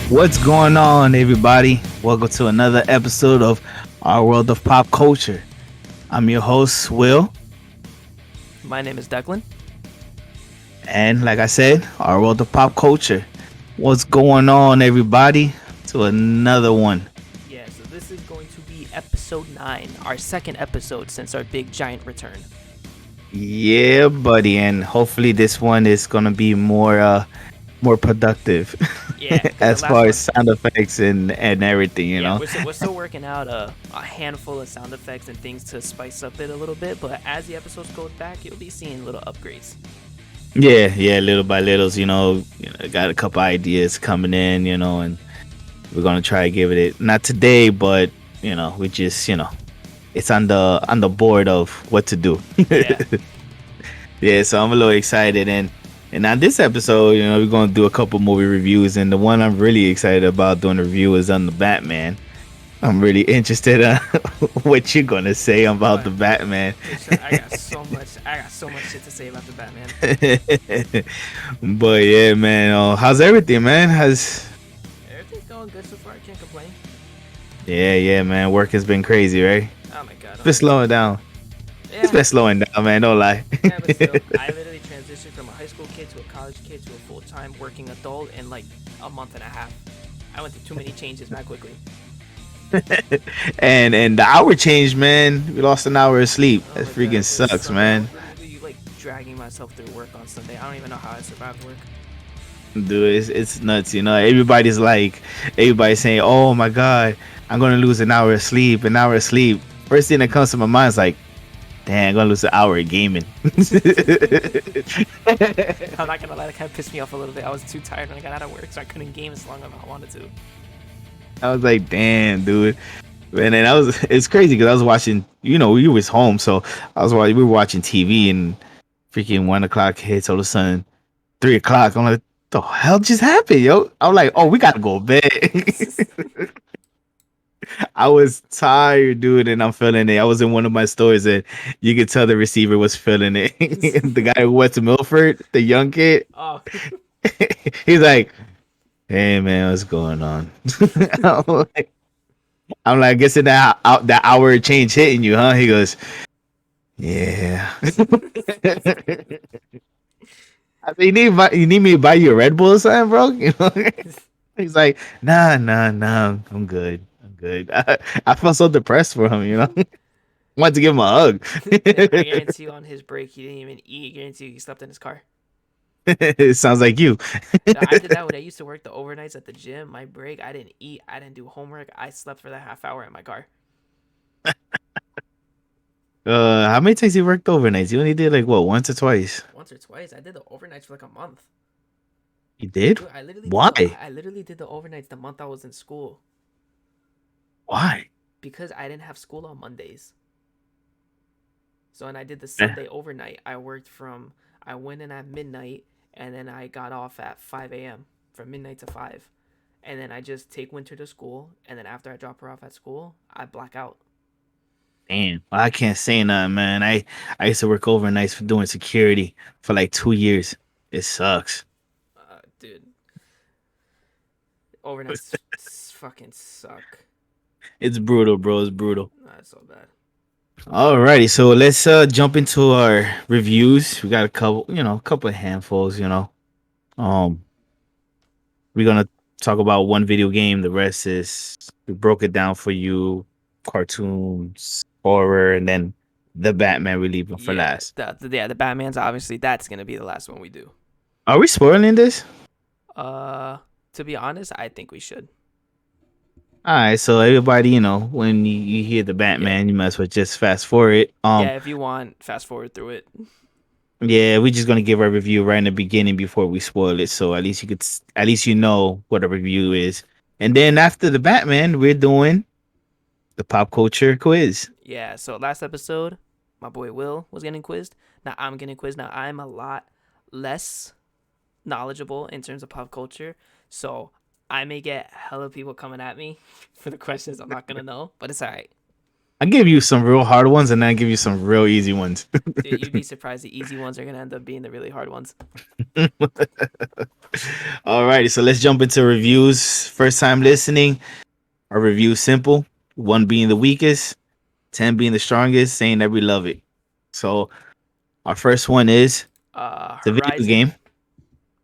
What's going on, everybody? Welcome to another episode of Our World of Pop Culture. I'm your host, Will, My name is Declan. and like I said, Our World of Pop Culture. What's going on, everybody? To another one. Yeah, so this is going to be episode 9, our second episode since our big giant return. Yeah, buddy, and hopefully this one is gonna be more productive Yeah, because the as last far as one, sound effects and everything. yeah, we're still working out a handful of sound effects and things to spice up it a little bit, but as the episodes go back, you'll be seeing little upgrades. Yeah, little by little, got a couple ideas coming in, and we're gonna try to give it not today, but we just it's on the board of what to do. Yeah, Yeah, so I'm a little excited, and on this episode, we're gonna do a couple movie reviews, and the one I'm really excited about doing a review is on the Batman. I'm really interested in what you're gonna say about the Batman. I got so much shit to say about the Batman. But yeah, man, how's everything, man? How's Everything's going good so far. I can't complain. Yeah, man. Work has been crazy, right? Oh my god. It's been slowing down. It's Yeah, been slowing down, man. Don't lie. yeah, but still, I literally transitioned from a high school kid to a college kid to a full-time working adult in like a month and a half. I went through too many changes that quickly. And the hour changed, man. We lost an hour of sleep. Oh That my god, freaking it was sucks, so man. literally like dragging myself through work on Sunday. I don't even know how I survived work. Dude, it's nuts. Everybody's saying, "Oh my god, I'm gonna lose an hour of sleep. An hour of sleep." First thing that comes to my mind is like, "Damn, I'm gonna lose an hour of gaming." I'm not gonna lie, that kind of pissed me off a little bit. I was too tired when I got out of work, so I couldn't game as long as I wanted to. I was like, "Damn, dude." And then it's crazy because I was watching, you was home, so we were watching TV, and freaking 1 o'clock hits. All of a sudden, 3 o'clock. I'm like, the hell just happened, yo? I'm like, oh, we gotta go to bed. I was tired, dude, and I'm feeling it. I was in one of my stores, and you could tell the receiver was feeling it. The guy who went to Milford, the young kid, Oh, he's like, "Hey, man, what's going on?" I'm like, I guess in that hour change hitting you, huh? He goes, "Yeah." I said, you need me to buy you a Red Bull or something, bro? He's like, nah, I'm good. I'm good. I felt so depressed for him. Wanted to give him a hug. I guarantee you on his break he didn't even eat. I guarantee you he slept in his car. It sounds like you. No, I did that when I used to work the overnights at the gym. My break, I didn't eat. I didn't do homework. I slept for that half hour in my car. How many times you worked overnights? You only did like what, once or twice? Once or twice. I did the overnights for like a month. You did? Dude, I literally did Why? I literally did the overnights the month I was in school Why? because I didn't have school on Mondays. So when I did the Eh, Sunday overnight, I went in at midnight and then I got off at 5 a.m. from midnight to 5. And then I just take Winter to school. And then after I drop her off at school, I black out. Damn. Well, I can't say nothing, man. I used to work overnights for doing security for like 2 years. It sucks. Dude, overnights fucking suck. It's brutal, bro. It's brutal. That's so bad. Alrighty, so let's jump into our reviews. We got a couple of handfuls. Um, we're gonna talk about one video game. The rest is we broke it down for you, cartoons, horror, and then the Batman we leaving for Yeah, last. the Batman's obviously that's gonna be the last one we do. Are we spoiling this? Uh, to be honest, I think we should. Alright, so everybody, when you hear the Yeah, Batman, you might as well just fast forward. yeah. If you want, fast forward through it. Yeah, we're just gonna give our review right in the beginning before we spoil it, so at least you know what a review is. And then after the Batman, we're doing the pop culture quiz. Yeah. So last episode, my boy Will was getting quizzed. Now I'm getting quizzed. Now I'm a lot less knowledgeable in terms of pop culture, so I may get hella people coming at me for the questions I'm not gonna know, but it's alright. I give you some real hard ones, and then I give you some real easy ones. Dude, you'd be surprised the easy ones are gonna end up being the really hard ones. Alrighty, so let's jump into reviews. First time listening, our review simple. One being the weakest, 10 being the strongest, saying that we love it. So our first one is it's a video Horizon game.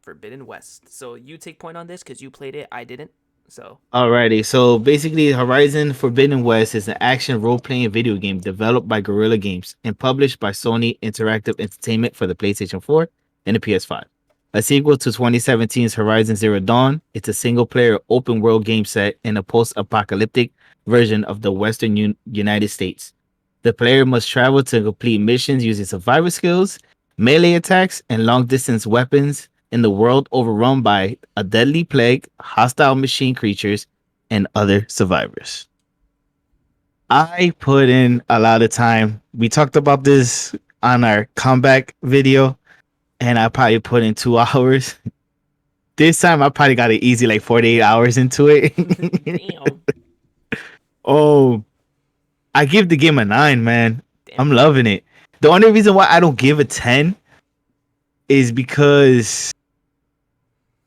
Forbidden West. So you take point on this because you played it. I didn't. So Alrighty, so basically, Horizon Forbidden West is an action role playing video game developed by Guerrilla Games and published by Sony Interactive Entertainment for the PlayStation 4 and the PS5. A sequel to 2017's Horizon Zero Dawn, it's a single player open world game set in a post apocalyptic version of the Western United States. The player must travel to complete missions using survival skills, melee attacks, and long distance weapons in the world overrun by a deadly plague, hostile machine creatures, and other survivors. I put in a lot of time. We talked about this on our comeback video, and I probably put in 2 hours. This time I probably got it easy, like 48 hours into it. damn, Oh, I give the game a 9, man. damn. I'm loving it. The only reason why I don't give a 10 is because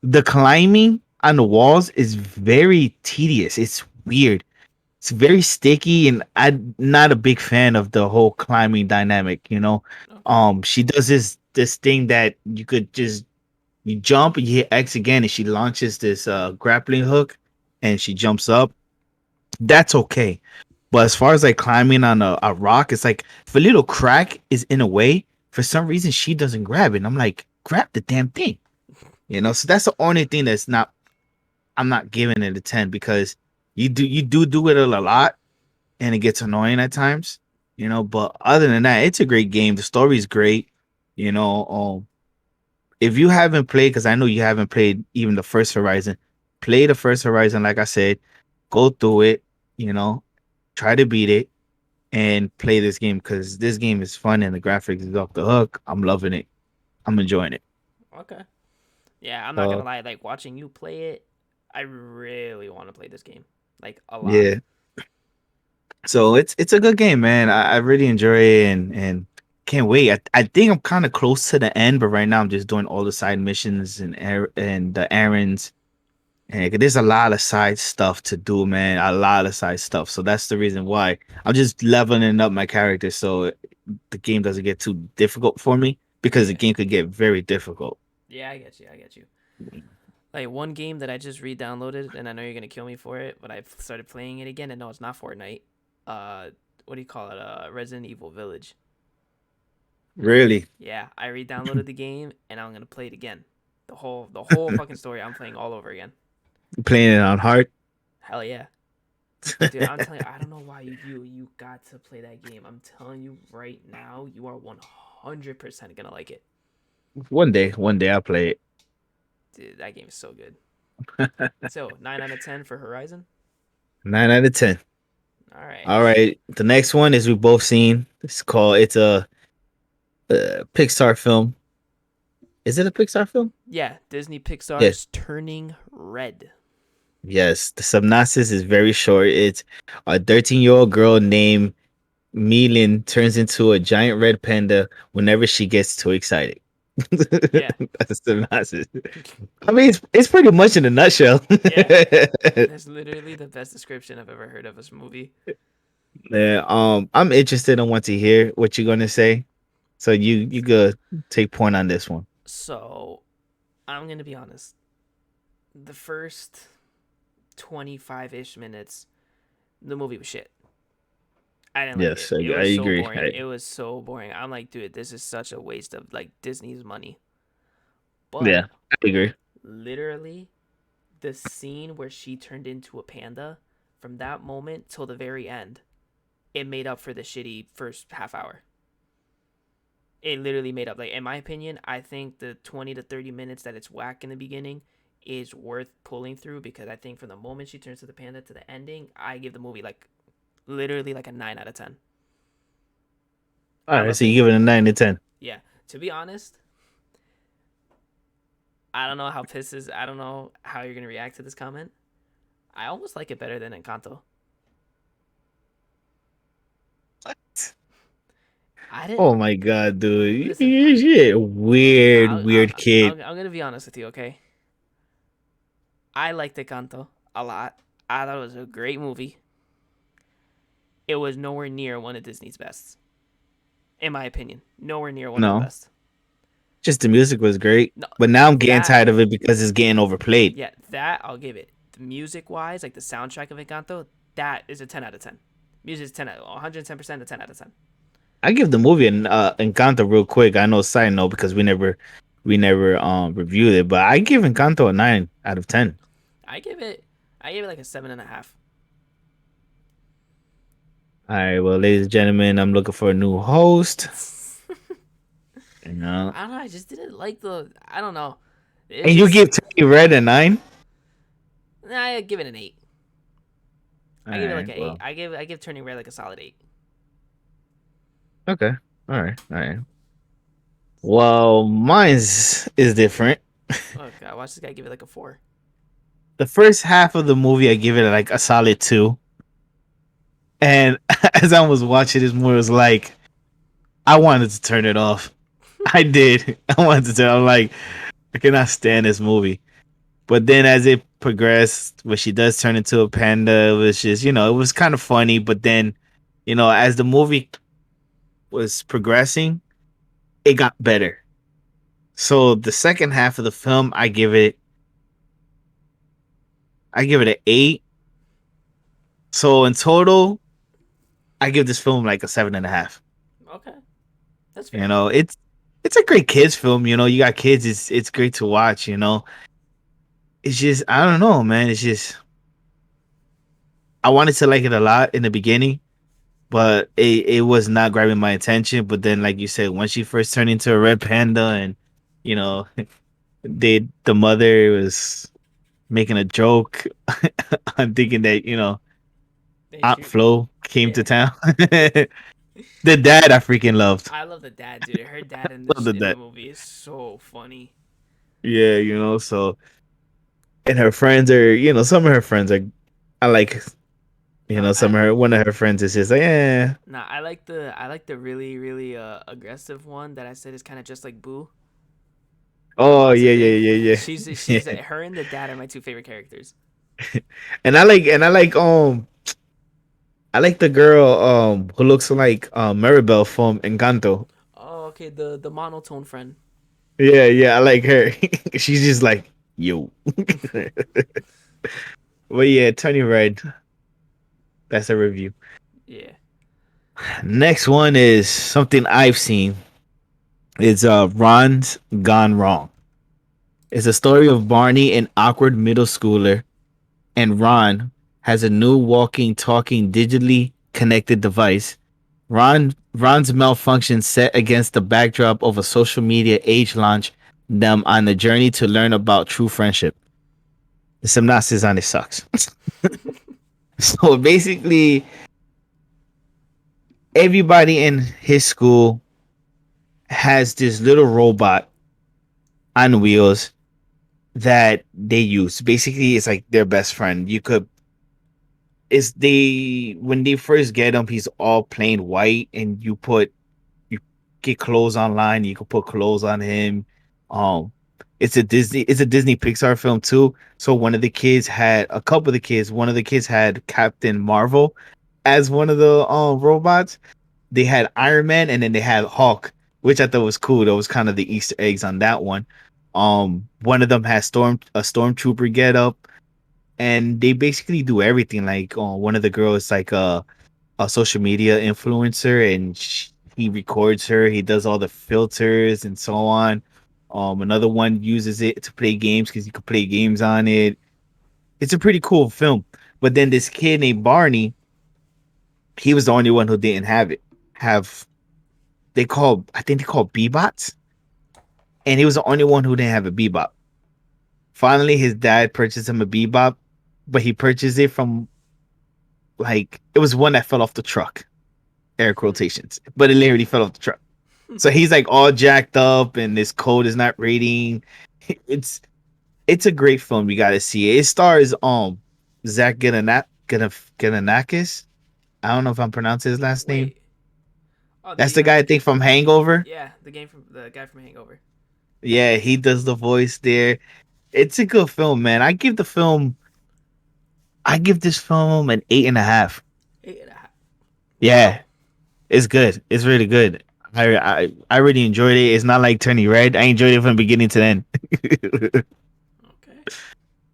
the climbing on the walls is very tedious. It's weird. It's very sticky, and I'm not a big fan of the whole climbing dynamic. Okay. She does this thing that you could just you jump and you hit X again, and she launches this grappling hook, and she jumps up. That's okay. But as far as like climbing on a rock, it's like if a little crack is in a way, for some reason she doesn't grab it. And I'm like, grab the damn thing. So that's the only thing that's not I'm not giving it a 10 because you do it a lot and it gets annoying at times. But other than that, it's a great game. The story is great. You know, if you haven't played, because I know you haven't played even the first Horizon, play the first Horizon, like I said, go through it, you know, try to beat it and play this game because this game is fun and the graphics is off the hook. I'm loving it. I'm enjoying it. Okay. Yeah, I'm not Uh, gonna lie. Like watching you play it, I really want to play this game. Like a lot. yeah. So it's a good game, man. I really enjoy it and can't wait. I think I'm kind of close to the end, but right now I'm just doing all the side missions and the errands. And there's a lot of side stuff to do, man. A lot of side stuff. So that's the reason why I'm just leveling up my character so the game doesn't get too difficult for me because the Yeah. game could get very difficult. Yeah, I get you. I get you. Like one game that I just re-downloaded, and I know you're gonna kill me for it, but I've started playing it again, and no, it's not Fortnite. What do you call it? Resident Evil Village. Really Yeah, I re-downloaded the game, and I'm gonna play it again. The whole fucking story. I'm playing all over again. playing it on hard. Hell yeah, dude. I'm telling you, I don't know why you got to play that game. I'm telling you right now, you are 100% gonna like it, One day I'll play it. dude. That game is so good. So 9 out of 10 for Horizon. 9 out of 10. All right. All right. The next one is we both seen. It's a Pixar film. Is it a Pixar film? Yeah, Disney Yeah. Pixar's Turning Red. Yes. The synopsis is very short. It's a 13-year-old girl named Meilin turns into a giant red panda whenever she gets too excited. Yeah. That's the synopsis. I mean, it's pretty much in a nutshell. Yeah. That's literally the best description I've ever heard of this movie. Yeah, I'm interested in want to hear what you're gonna say. So you could take point on this one. So, I'm going to be honest. The first 25-ish minutes, the movie was shit. I didn't like it. Yes, It I was so agree. boring. It was so boring. I'm like, dude, this is such a waste of like Disney's money. But Yeah, I agree. literally the scene where she turned into a panda, from that moment till the very end, it made up for the shitty first half hour. It literally made up. Like in my opinion, I think the 20 to 30 minutes that it's whack in the beginning is worth pulling through because I think from the moment she turns to the panda to the ending, I give the movie like literally like a 9 out of 10. All I right, loved so it. you give it a 9 to 10. Yeah. To be honest, I don't know how pissed is. I don't know how you're gonna react to this comment. I almost like it better than Encanto. I didn't Oh my god, dude. listen. You're a weird, I'll, weird kid. I'm gonna be honest with you, okay? I liked Encanto a lot. I thought it was a great movie. It was nowhere near one of Disney's best, in my opinion. Nowhere near one of the No, best. just the music was great. No, But now I'm getting that tired of it because it's getting overplayed. yeah, that I'll give it. The music wise, like the soundtrack of Encanto, that is a 10 out of 10. Music is 10 out, 110% a 10 out of 10. I give the movie an Encanto real quick. I know side note because we never reviewed it, but I give Encanto a 9 out of 10. I give it I give it like a 7.5. All right, well, ladies and gentlemen, I'm looking for a new host. You know, I don't know. I just didn't like the. I don't know. It and you just. give Turkey Red a 9. I give it an 8. All I give it like right, an 8. well, I give Turning Red like a solid 8. okay, all right. Well, mine's is different. Oh god, watch this guy give it like a 4. The first half of the movie, I give it like a solid 2. And as I was watching this movie, it was like I wanted to turn it off. I did. I wanted to tell. I'm like, I cannot stand this movie. But then as it progressed, when she does turn into a panda, it was just, it was kind of funny. But then, as the movie was progressing, it got better. So the second half of the film, I give it an 8. So in total, I give this film like a 7.5. Okay, that's You fair. know, it's a great kids film. You got kids. It's great to watch. It's just I don't know, man. It's just I wanted to like it a lot in the beginning, but it was not grabbing my attention. But then, like you said, once she first turned into a red panda, and you know, the mother was making a joke, I'm thinking that They Aunt shoot. Flo came to Yeah, town. The dad I freaking loved. I love the dad, dude. Her dad in Love this the in the dad. movie is so funny. Yeah, so and her friends are, some of her friends are I like, No, some of her one of her friends is just like, yeah. I like the really aggressive one that I said is kind of just like Boo from Oh What's yeah, His Name. yeah, yeah, She's yeah. her and the dad are my two favorite characters. And I like the girl who looks like Maribel from Encanto. Oh, okay, the monotone friend. Yeah, yeah, I like her. She's just like, yo. But yeah, Tony Red. That's a review. Yeah. Next one is something I've seen. It's Ron's Gone Wrong. It's a story of Barney, an awkward middle schooler, and Ron has a new walking, talking, digitally connected device. Ron's malfunction set against the backdrop of a social media age launch them on a journey to learn about true friendship. The synopsis on it sucks. So basically, everybody in his school has this little robot on wheels that they use. Basically, it's like their best friend. When they first get him, he's all plain white, and you get clothes online. You can put clothes on him. Um, it's a Disney Pixar film too. So a couple of the kids. One of the kids had Captain Marvel as one of the robots. They had Iron Man, and then they had Hulk, which I thought was cool. That was kind of the Easter eggs on that one. One of them has a stormtrooper get up, and they basically do everything. Like, one of the girls like a social media influencer, and he records her. He does all the filters and so on. Another one uses it to play games because you can play games on it. It's a pretty cool film. But then this kid named Barney, he was the only one who didn't have it. Have I think they call Bebots, and he was the only one who didn't have a Bebop. Finally, his dad purchased him a Bebop, but he purchased it from, like, it was one that fell off the truck, air quotations, but it literally fell off the truck. So he's like all jacked up, and this code is not reading. It's it's a great film. You got to see it. It stars Zach Galifianakis. I don't know if I'm pronouncing his last name. Wait. Oh, That's the guy I think from Hangover. the guy from Hangover. Yeah, he does the voice there. It's a good film, man. I give this film an 8.5. 8.5. Wow. Yeah, it's good. It's really good. I really enjoyed it. It's not like Turning Red. I enjoyed it from beginning to end. Okay.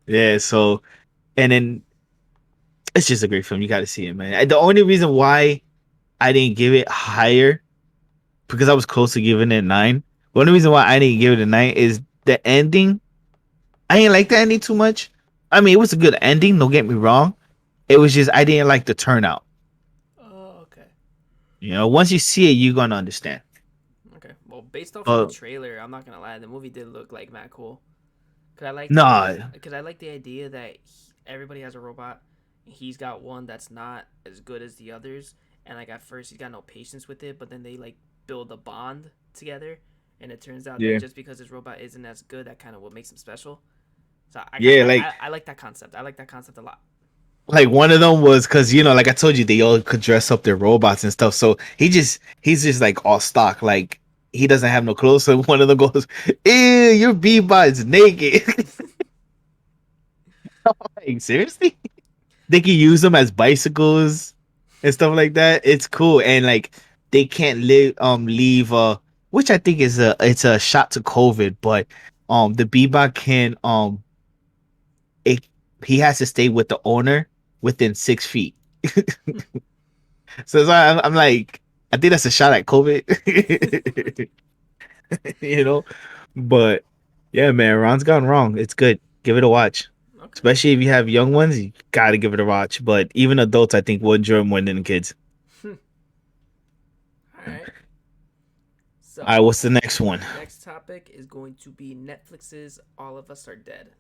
Yeah, so and then it's just a great film. You got to see it, man. The only reason why I didn't give it higher because I was close to giving it 9. The only reason why I didn't give it a 9 is the ending. I didn't like the ending too much. I mean, it was a good ending. Don't get me wrong. It was just I didn't like the turnout. Oh, okay. Once you see it, you're gonna understand. Okay. Well, based off of the But trailer, I'm not gonna lie, the movie did look like mad cool. Cause I like nah, cause I like the idea that everybody has a robot. He's got one that's not as good as the others, and like at first he's got no patience with it, but then they like build a bond together, and it turns out that yeah, just because his robot isn't as good, that kind of what makes him special. So yeah, like I like that concept. I like that concept a lot. one of them was because like I told you, they all could dress up their robots and stuff. So he's just like all stock, like he doesn't have no clothes. So one of them goes, "Ew, your Bebop is naked." Like seriously, they can use them as bicycles and stuff like that. It's cool, and like they can't leave which I think is a shot to COVID, but the Bebop can it he has to stay with the owner within 6 feet. So I'm like, I think that's a shot at COVID, you know. But yeah, man, Ron's gone wrong. It's good. Give it a watch, Okay. especially if you have young ones. You gotta give it a watch. But even adults, I think, will enjoy it more than kids. All right. All right, So what's the next one? next topic is going to be Netflix's All of Us Are Dead.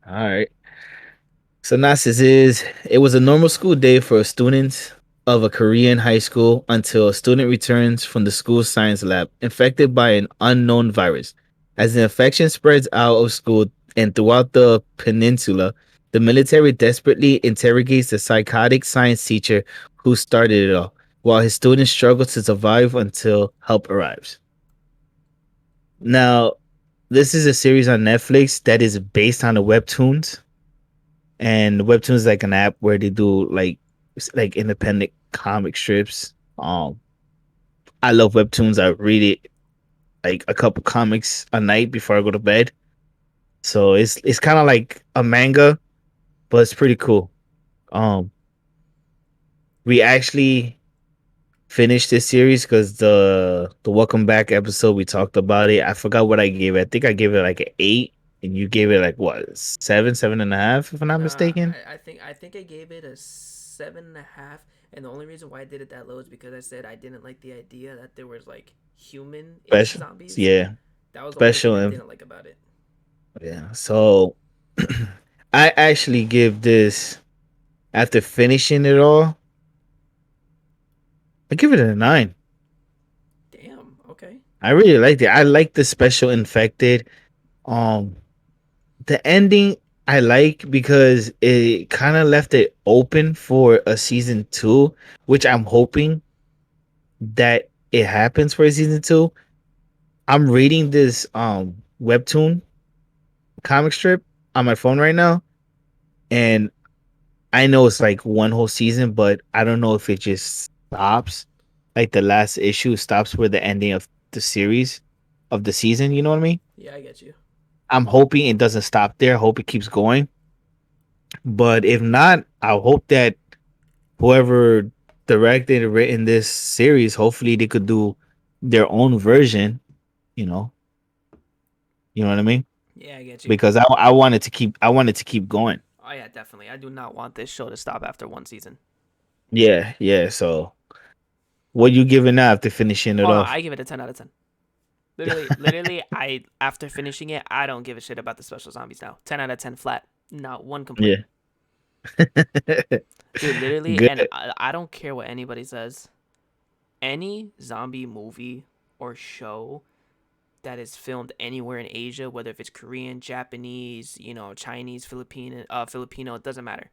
All right. Synopsis is it was a normal school day for students of a Korean high school until a student returns from the school's science lab infected by an unknown virus. As the infection spreads out of school and throughout the peninsula, the military desperately interrogates the psychotic science teacher who started it all, while his students struggle to survive until help arrives. Now, this is a series on Netflix that is based on the webtoons, and Webtoon is like an app where they do like independent comic strips. I love Webtoons. I read it like a couple comics a night before I go to bed. So it's kind of like a manga, but it's pretty cool. Um, we actually finished this series because the Welcome Back episode we talked about it. I forgot what I gave it. I think I gave it like an 8, and you gave it like what 7, 7.5, if I'm not mistaken. I think I gave it a 7.5, and the only reason why I did it that low is because I said I didn't like the idea that there was like human-ish Special, zombies. yeah, That was the only thing special I and didn't like about it. yeah. So I actually give this after finishing it all, I give it a 9. Damn. Okay. I really liked it. I like the special infected. Um, the ending I like because it kind of left it open for a season 2, which I'm hoping that it happens for a season 2. I'm reading this webtoon comic strip on my phone right now, and I know it's like one whole season, but I don't know if it just stops. Like the last issue stops where the ending of the series of the season, you know what I mean? Yeah, I get you. I'm hoping it doesn't stop there. I hope it keeps going. But if not, I hope that whoever directed or written this series, hopefully they could do their own version, you know. You know what I mean? Yeah, I get you. Because I wanted to keep going. Oh yeah, definitely. I do not want this show to stop after one season. Yeah, yeah. So what you giving now after finishing Oh, it off? I give it a 10 out of 10. Literally, I after finishing it, I don't give a shit about the special zombies now. 10 out of 10 flat. Not one complaint. Yeah. Dude, literally, and Good. I don't care what anybody says. Any zombie movie or show that is filmed anywhere in Asia, whether if it's Korean, Japanese, Chinese, Filipino, it doesn't matter.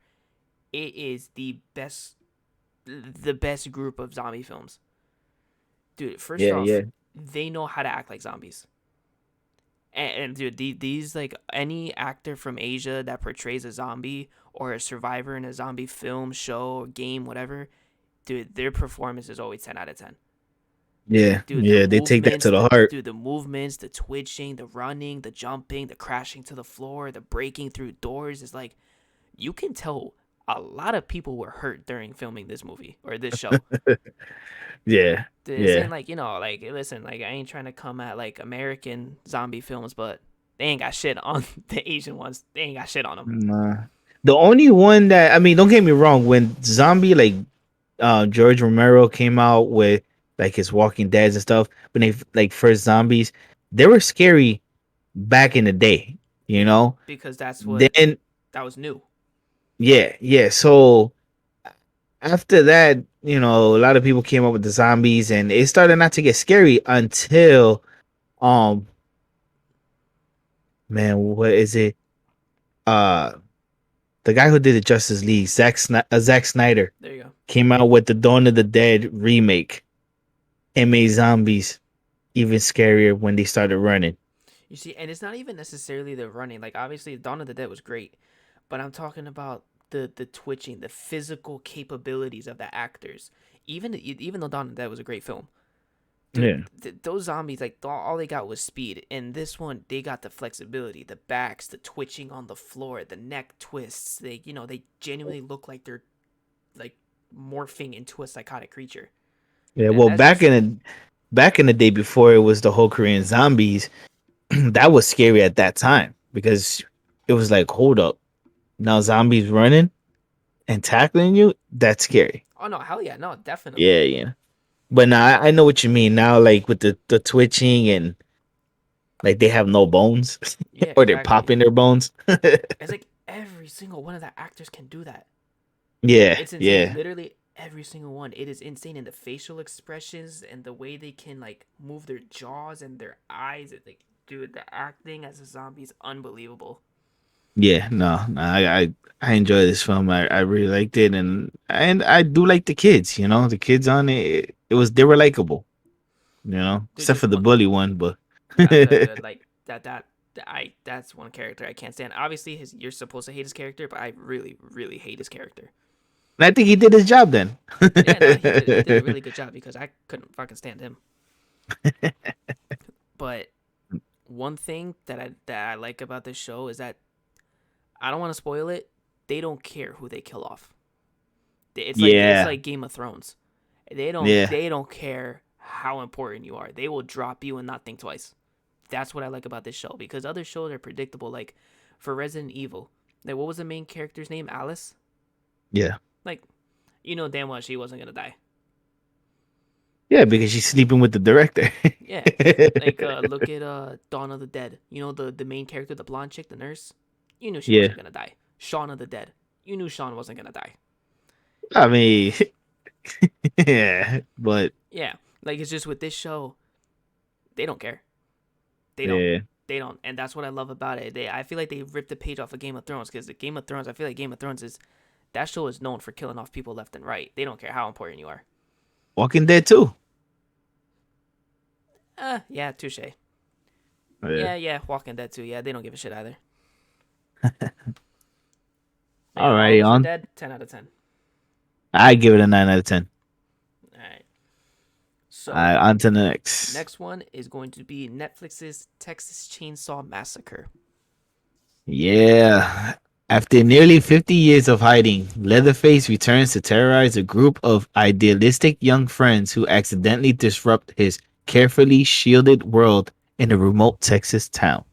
It is the best group of zombie films. Dude, first Yeah, off, yeah, they know how to act like zombies. And dude, these like any actor from Asia that portrays a zombie or a survivor in a zombie film, show, or game, whatever, dude, their performance is always 10 out of 10. yeah, Dude, the yeah. They take that movements, to the heart. the movements, the twitching, the running, the jumping, the crashing to the floor, the breaking through doors is like you can tell a lot of people were hurt during filming this movie or this show. Yeah, This ain't yeah. like, like listen, like I ain't trying to come at like American zombie films, but they ain't got shit on the Asian ones. They ain't got shit on them. Nah. The only one that I mean, don't get me wrong, when zombie like George Romero came out with like his Walking Deads and stuff, when they like first zombies, they were scary back in the day, you Yeah, know. because that's what Then that was new. yeah, yeah. So after that, a lot of people came up with the zombies, and it started not to get scary until um, man, what is it? Uh, the guy who did the Justice League, Zack Snyder, There you go. came out with the Dawn of the Dead remake and made zombies even scarier when they started running. You see, and it's not even necessarily the running. Like obviously, Dawn of the Dead was great, but I'm talking about the twitching, the physical capabilities of the actors. Even though Dawn of the Dead was a great film, dude, Yeah, those zombies like all they got was speed. In this one, they got the flexibility, the backs, the twitching on the floor, the neck twists. They genuinely look like they're like morphing into a psychotic creature, yeah. and Well, that's just back in the day before it was the whole Korean zombies, that was scary at that time because it was like, hold up, now zombies running and tackling you. That's scary. oh no, hell yeah, no, definitely. Yeah, yeah. But now I know what you mean. Now, like with the twitching and like they have no bones, Yeah, or they're exactly. popping their bones. It's like every single one of the actors can do that. Yeah, It's insane. yeah, Literally every single one. It is insane in the facial expressions and the way they can like move their jaws and their eyes. It's like, dude, the acting as a zombie is unbelievable. yeah. No, no, I enjoy this film. I really liked it, and I do like the kids. The kids on it. They were likable. Dude, Except there's for the one. bully one, but Like that's one character I can't stand. Obviously, his you're supposed to hate his character, but I really, really hate his character. I think he did his job then. Yeah, no, he did a really good job because I couldn't fucking stand him. But one thing that I like about this show is that I don't want to spoil it. They don't care who they kill off. It's Yeah, like Game of Thrones. They don't yeah, they don't care how important you are. They will drop you and not think twice. That's what I like about this show because other shows are predictable. Like for Resident Evil, like what was the main character's name? Alice. yeah, Like damn well she wasn't gonna die. yeah. Because she's sleeping with the director. Yeah. Like look at Dawn of the Dead. The main character, the blonde chick, the nurse. You knew she Yeah, wasn't gonna die. Shaun of the Dead. You knew Shaun wasn't gonna die. I mean, yeah, but Yeah. Like it's just with this show, they don't care. They don't. yeah, They don't, and that's what I love about it. I feel like they ripped the page off of Game of Thrones because the Game of Thrones. I feel like Game of Thrones is that show is known for killing off people left and right. They don't care how important you are. Walking Dead too. Yeah, touche. Yeah. Yeah, Walking Dead too. Yeah, they don't give a shit either. But yeah, All All of right, Us Are on. Dead. 10 out of 10. I give it a 9 out of 10. All right. All So right, on to the next. next one is going to be Netflix's Texas Chainsaw Massacre. Yeah. After nearly 50 years of hiding, Leatherface returns to terrorize a group of idealistic young friends who accidentally disrupt his carefully shielded world in a remote Texas town.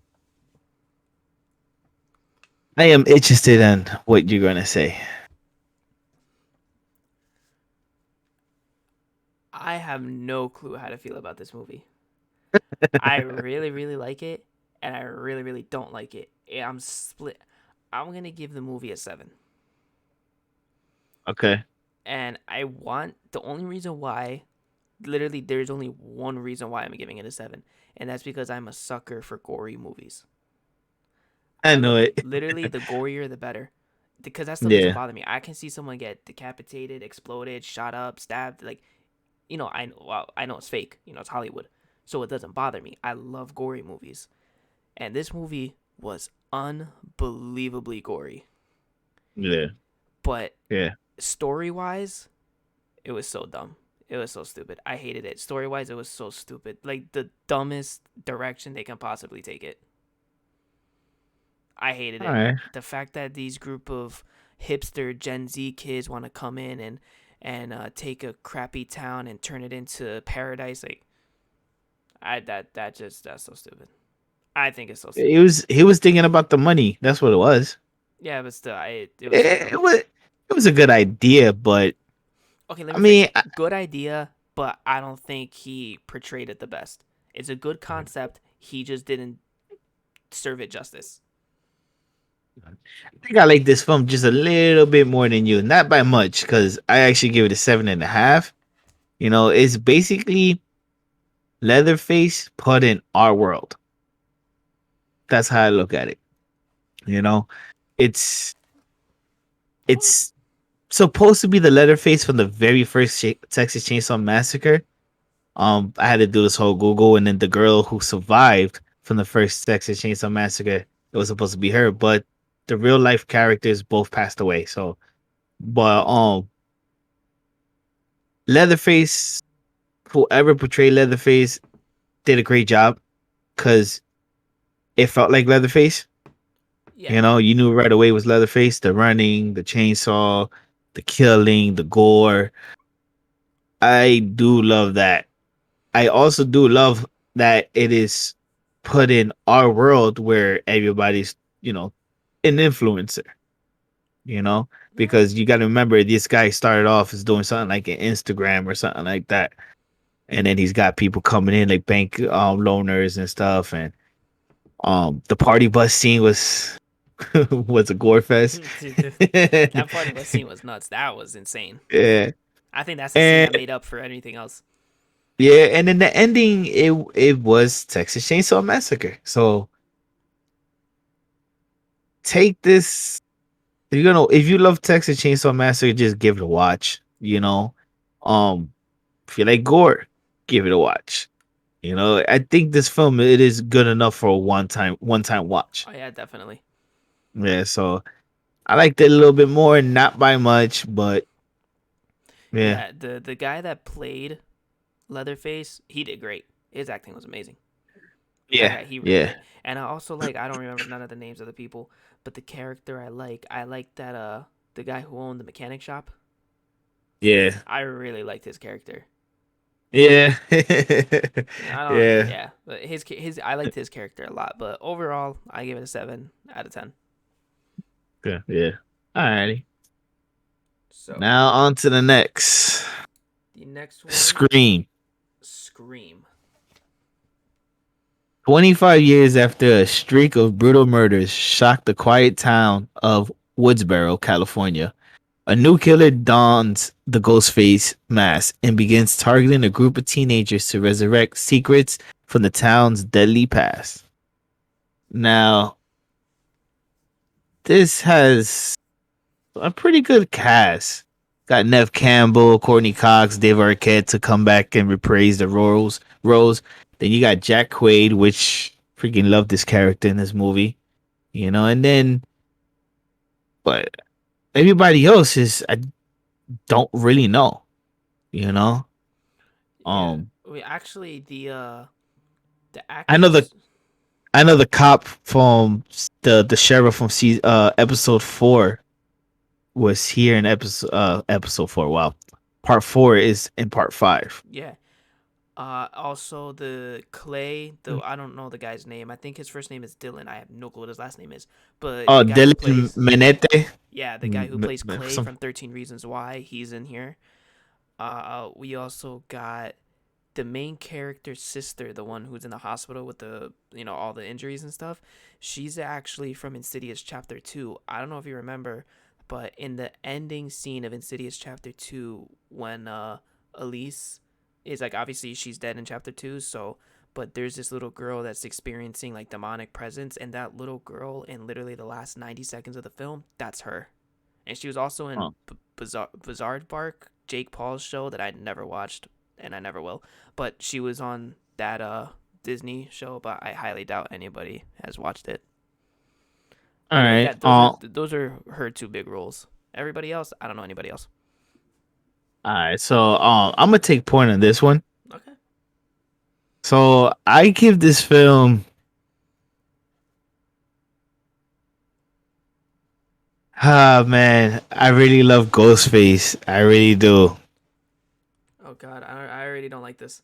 I am interested in what you're going to say. I have no clue how to feel about this movie. I really, really like it, and I really, really don't like it. I'm split. I'm gonna give the movie a 7. Okay. And I want the only reason why, literally, there's only one reason why I'm giving it a 7, and that's because I'm a sucker for gory movies. I know it. Literally, the gorier the better, because that stuff doesn't Yeah. bother me. I can see someone get decapitated, exploded, shot up, stabbed. Like I know it's fake. It's Hollywood, so it doesn't bother me. I love gory movies, and this movie was unbelievably gory. Yeah. But Yeah. story wise, it was so dumb. It was so stupid. I hated it. Story wise, it was so stupid. Like the dumbest direction they can possibly take it. I hated All it. right. The fact that these group of hipster Gen Z kids want to come in and take a crappy town and turn it into paradise, like that's so stupid. I think it's so He stupid. was he was thinking about the money. That's what it was. Yeah, but still, it was so It, dumb. it was it was a good idea, but Okay, let I me fix mean, it. Good idea, but I don't think he portrayed it the best. It's a good concept. He just didn't serve it justice. I think I like this film just a little bit more than you. Not by much, because I actually give it a 7.5. It's basically Leatherface put in our world. That's how I look at it. You know, it's it's supposed to be the Leatherface from the very first Texas Chainsaw Massacre. I had to do this whole Google, and then the girl who survived from the first Texas Chainsaw Massacre, it was supposed to be her, but the real life characters both passed away. So, but Leatherface, whoever portrayed Leatherface, did a great job because it felt like Leatherface. Yeah, You knew right away it was Leatherface. The running, the chainsaw, the killing, the gore. I do love that. I also do love that it is put in our world where everybody's, an influencer, you know, yeah, because you got to remember this guy started off as doing something like an Instagram or something like that. And then he's got people coming in like bank loaners and stuff. And the party bus scene was was a gore fest. that party bus scene was nuts. That was insane. Yeah. I think that's the scene And that made up for anything else. yeah, and then the ending it was Texas Chainsaw Massacre. So take this if you love Texas Chainsaw Massacre, just give it a watch. Um, if you like gore, give it a watch. I think this film it is good enough for a one time watch. Oh yeah, definitely. Yeah, so I liked it a little bit more, not by much, but yeah, Yeah, the guy that played Leatherface, he did great. His acting was amazing. That yeah, guy, he really yeah, did. And I also I don't remember none of the names of the people, but the character I like that the guy who owned the mechanic shop. yeah, I really liked his character. yeah, I don't, yeah, yeah, but his I liked his character a lot, but overall, I give it a 7 out of 10. yeah, yeah. Alrighty. So Now on to the next. the next one, Scream. Scream. 25 years after a streak of brutal murders shocked the quiet town of Woodsboro, California, a new killer dons the ghost face mask and begins targeting a group of teenagers to resurrect secrets from the town's deadly past. Now, this has a pretty good cast. Got Nev Campbell, Courtney Cox, Dave Arquette to come back and reprise the roles. Then you got Jack Quaid, which freaking love this character in this movie, and then but everybody else is I don't really know, you know. Yeah, Um, we actually the I know the actors. I know the cop from the sheriff from episode 4 was here in episode 4. Wow, part 4 is in part 5. Yeah. Also the Clay, though I don't know the guy's name. I think his first name is Dylan. I have no clue what his last name is. But Oh, the guy who Dylan plays, Menete. yeah, the guy who plays Clay Some from 13 Reasons Why, he's in here. We also got the main character's sister, the one who's in the hospital with all the injuries and stuff. She's actually from Insidious Chapter 2. I don't know if you remember, but in the ending scene of Insidious Chapter 2, when Elise is obviously she's dead in Chapter 2, so. But there's this little girl that's experiencing demonic presence, and that little girl in literally the last 90 seconds of the film, that's her. And she was also in oh, Bizarre Bark, Jake Paul's show that I never watched. and I never will. But she was on that Disney show, but I highly doubt anybody has watched it. All But right. yeah, those are her two big roles. Everybody else, I don't know anybody else. All right. So I'm gonna take point on this one. Okay. So I give this film. Ah man, I really love Ghostface. I really do. Oh God, I already don't like this.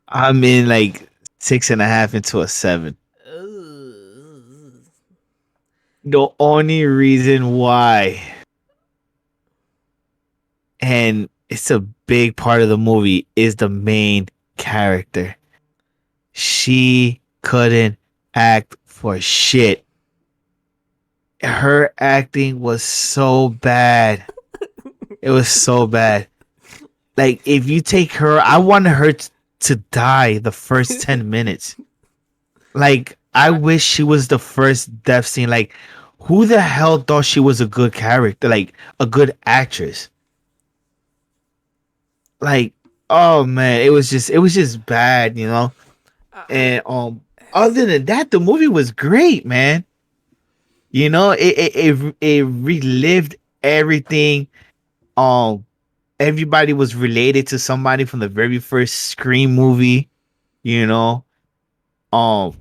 I'm in like 6.5 into a 7. Ugh. The only reason why, and it's a big part of the movie, is the main character. She couldn't act for shit. Her acting was so bad. It was so bad. Like, if you take her, I wanted her to die the first 10 minutes. Like, I wish she was the first death scene. Like, who the hell thought she was a good character? Like, a good actress? Like, oh man, it was just bad, you know? I And other than that, the movie was great, man. You know, it relived everything. Um, everybody was related to somebody from the very first Scream movie. You know, um,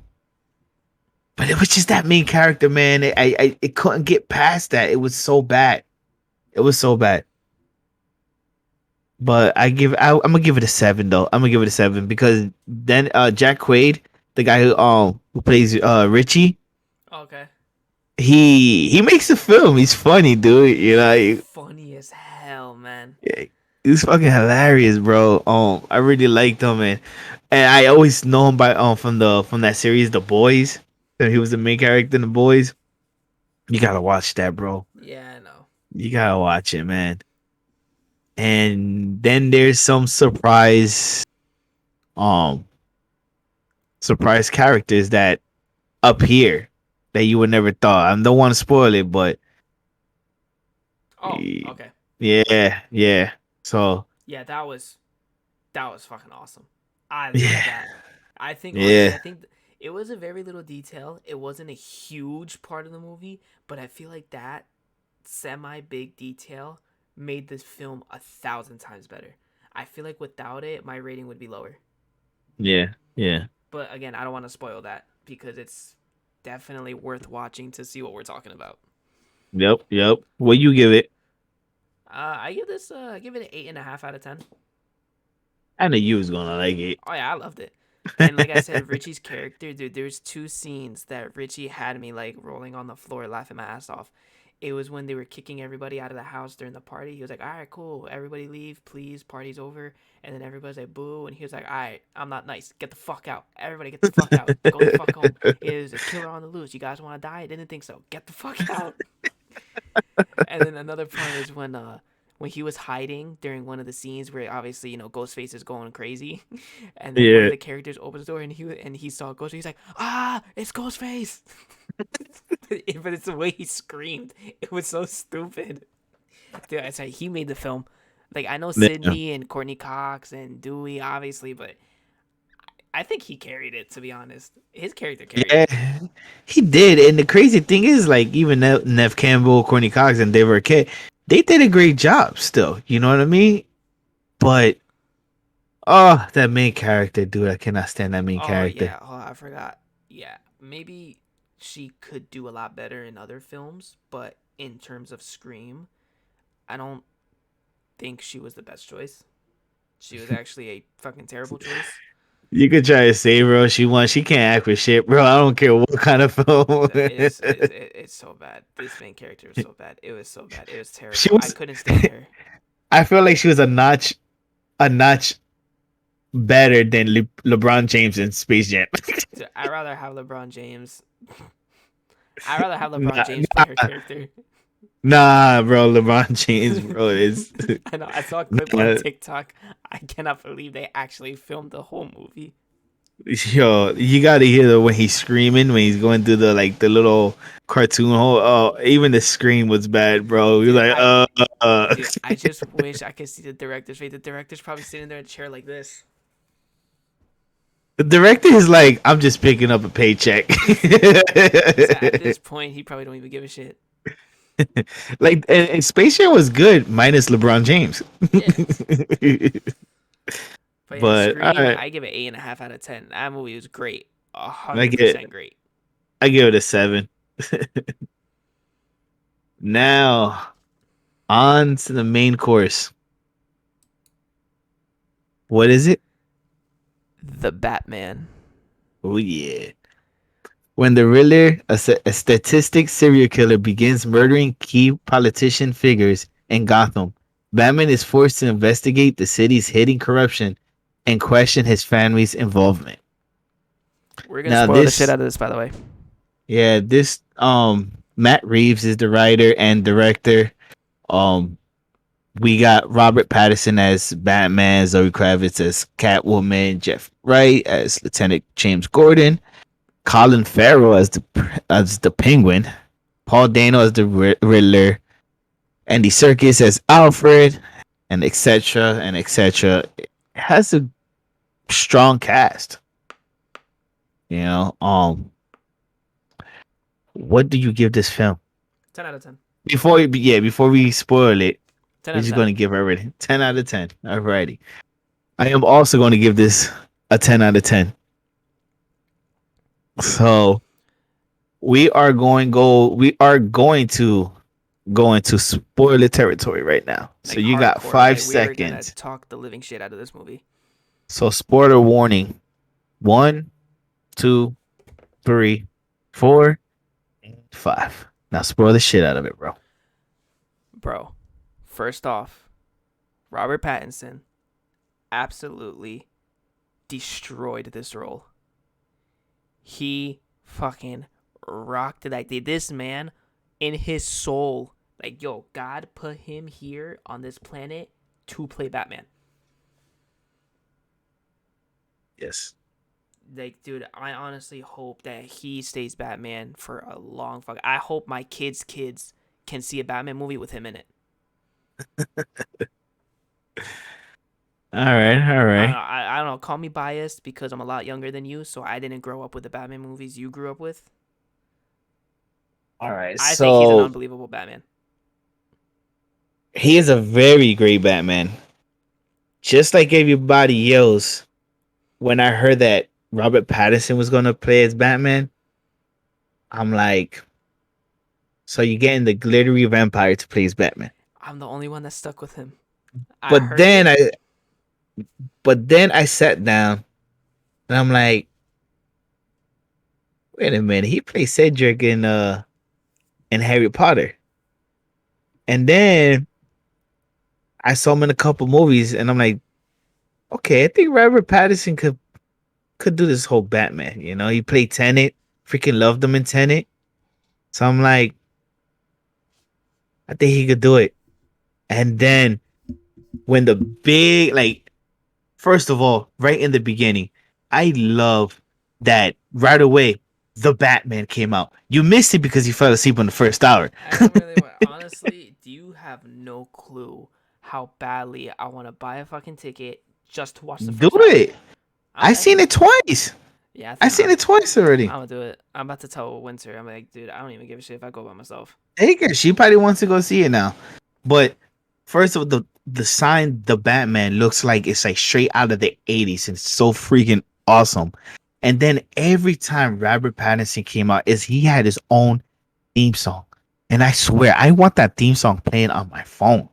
but it was just that main character, man. It couldn't get past that. It was so bad. It was so bad. But I'm gonna give it a 7 though. I'm gonna give it a 7 because then Jack Quaid, the guy who plays Richie, okay. he makes the film. He's funny, dude. You know, Funny as hell, man. yeah, he's fucking hilarious, bro. I really liked him, and I always know him by from that series, The Boys. And he was the main character in The Boys. You gotta watch that, bro. Yeah, I know. You gotta watch it, man. And then there's some um, surprise characters that appear that you would never thought. I don't want to spoil it, but Oh, okay. yeah, yeah. So Yeah, that was fucking awesome. I love yeah, that. I think honestly, yeah, I think it was a very little detail. It wasn't a huge part of the movie, but I feel like that semi big detail made this film 1,000 times better. I feel like without it, my rating would be lower. yeah, yeah. But again, I don't want to spoil that because it's definitely worth watching to see what we're talking about. Yep, yep. What you give it? I give it an 8.5 out of 10. I knew you was gonna like it. Oh yeah, I loved it. And like I said, Richie's character, dude, there's two scenes that Richie had me like rolling on the floor laughing my ass off. It was when they were kicking everybody out of the house during the party. He was like, "All right, cool, everybody leave, please. Party's over." And then everybody's like, "Boo!" And he was like, "All right, I'm not nice. Get the fuck out. Everybody, get the fuck out. Go the fuck home. It is a killer on the loose. You guys want to die? I didn't think so. Get the fuck out." And then another part is when he was hiding during one of the scenes where obviously Ghostface is going crazy, and then one of Yeah, the characters opens the door and he saw Ghostface. He's like, "Ah, it's Ghostface!" But it's the way he screamed. It was so stupid. Dude, it's like he made the film. Like I know yeah, Sydney and Courtney Cox and Dewey obviously, but I think he carried it. To be honest, his character carried it. yeah. He did, and the crazy thing is, like, even Nev Campbell, Courtney Cox, and Dave Arquette, they did a great job. Still, you know what I mean? But oh, that main character, dude, I cannot stand that main Oh character. yeah, oh I forgot. Yeah, maybe she could do a lot better in other films, but in terms of Scream, I don't think she was the best choice. She was actually a fucking terrible choice. You could try to save her. She wants. She can't act for shit, bro. I don't care what kind of film. It's so bad. This main character was so bad. It was so bad. It was She terrible. I was. couldn't stand her. I feel like she was a notch better than LeBron James in Space Jam. Dude, I'd rather have LeBron James. I'd rather have LeBron nah, James play her character. nah, bro. LeBron James, bro, is. I know. I saw a clip on TikTok. I cannot believe they actually filmed the whole movie. Yo, you gotta hear the when he's screaming when he's going through the like the little cartoon hole. Oh, even the scream was bad, bro. You're Dude, like, I just wish I could see the director's face. The director's probably sitting there in a chair like this. The director is like, I'm just picking up a paycheck. So at this point, he probably don't even give a shit. Like, and Space Jam was good, minus LeBron James. Yeah. But yeah, But all Scream, right, I give it 8.5 out of 10. That movie was great, a I hundred get, percent great. I give it a 7. Now on to the main course. What is it? The Batman. Oh yeah. When the Riddler, a statistic serial killer, begins murdering key politician figures in Gotham, Batman is forced to investigate the city's hidden corruption and question his family's involvement. We're gonna Now spoil the shit this, out of this, by the way. yeah, this Matt Reeves is the writer and director. Um we got Robert Pattinson as Batman, Zoe Kravitz as Catwoman, Jeff Wright as Lieutenant James Gordon, Colin Farrell as the Penguin, Paul Dano as the Riddler, Andy Serkis as Alfred, and etc. and etc. It has a strong cast. You know, what do you give this film? 10 out of 10. Before we spoil it, 10 we're out of just 10. going to give everything 10 out of 10. Alrighty. I am also going to give this a 10 out of 10. So we are going to go into spoiler territory right now. So Like you got hardcore. 5 Like we're gonna seconds. talk the living shit out of this movie. So spoiler warning. 1, 2, 3, 4, 5. Now spoil the shit out of it, bro. Bro, first off, Robert Pattinson absolutely destroyed this role. He fucking rocked it. Like this man in his soul, like yo, God put him here on this planet to play Batman. Yes. Like, dude, I honestly hope that he stays Batman for a long fuck. I hope my kids can see a Batman movie with him in it. All right, all I don't right. know. I don't know. Call me biased because I'm a lot younger than you, so I didn't grow up with the Batman movies you grew up with. All right. I think he's an So unbelievable Batman. he is a very great Batman. Just like everybody else, when I heard that Robert Pattinson was gonna play as Batman, I'm like, so you're getting the glittery vampire to play as Batman. I'm the only one that stuck with him. I But heard then it. I but then I sat down and I'm like, wait a minute, he played Cedric in Harry Potter. And then I saw him in a couple movies and I'm like, okay, I think Robert Pattinson could do this whole Batman, you know? He played Tenet, freaking loved him in Tenet. So I'm like, I think he could do it. And then when the big like first of all, right in the beginning, I love that right away the Batman came out. You missed it because you fell asleep on the first hour. I don't really want. Honestly, do you have no clue how badly I want to buy a fucking ticket just to watch the Do first hour? it. I seen it twice. Yeah, I I think seen it twice I'm already. gonna do it. I'm about to tell Winter. I'm like, dude, I don't even give a shit if I go by myself. Take her. She probably wants to go see it now. But first of all, the sign the Batman looks like it's like straight out of the 80s and it's so freaking awesome. And then every time Robert Pattinson came out, is he had his own theme song. And I swear, I want that theme song playing on my phone.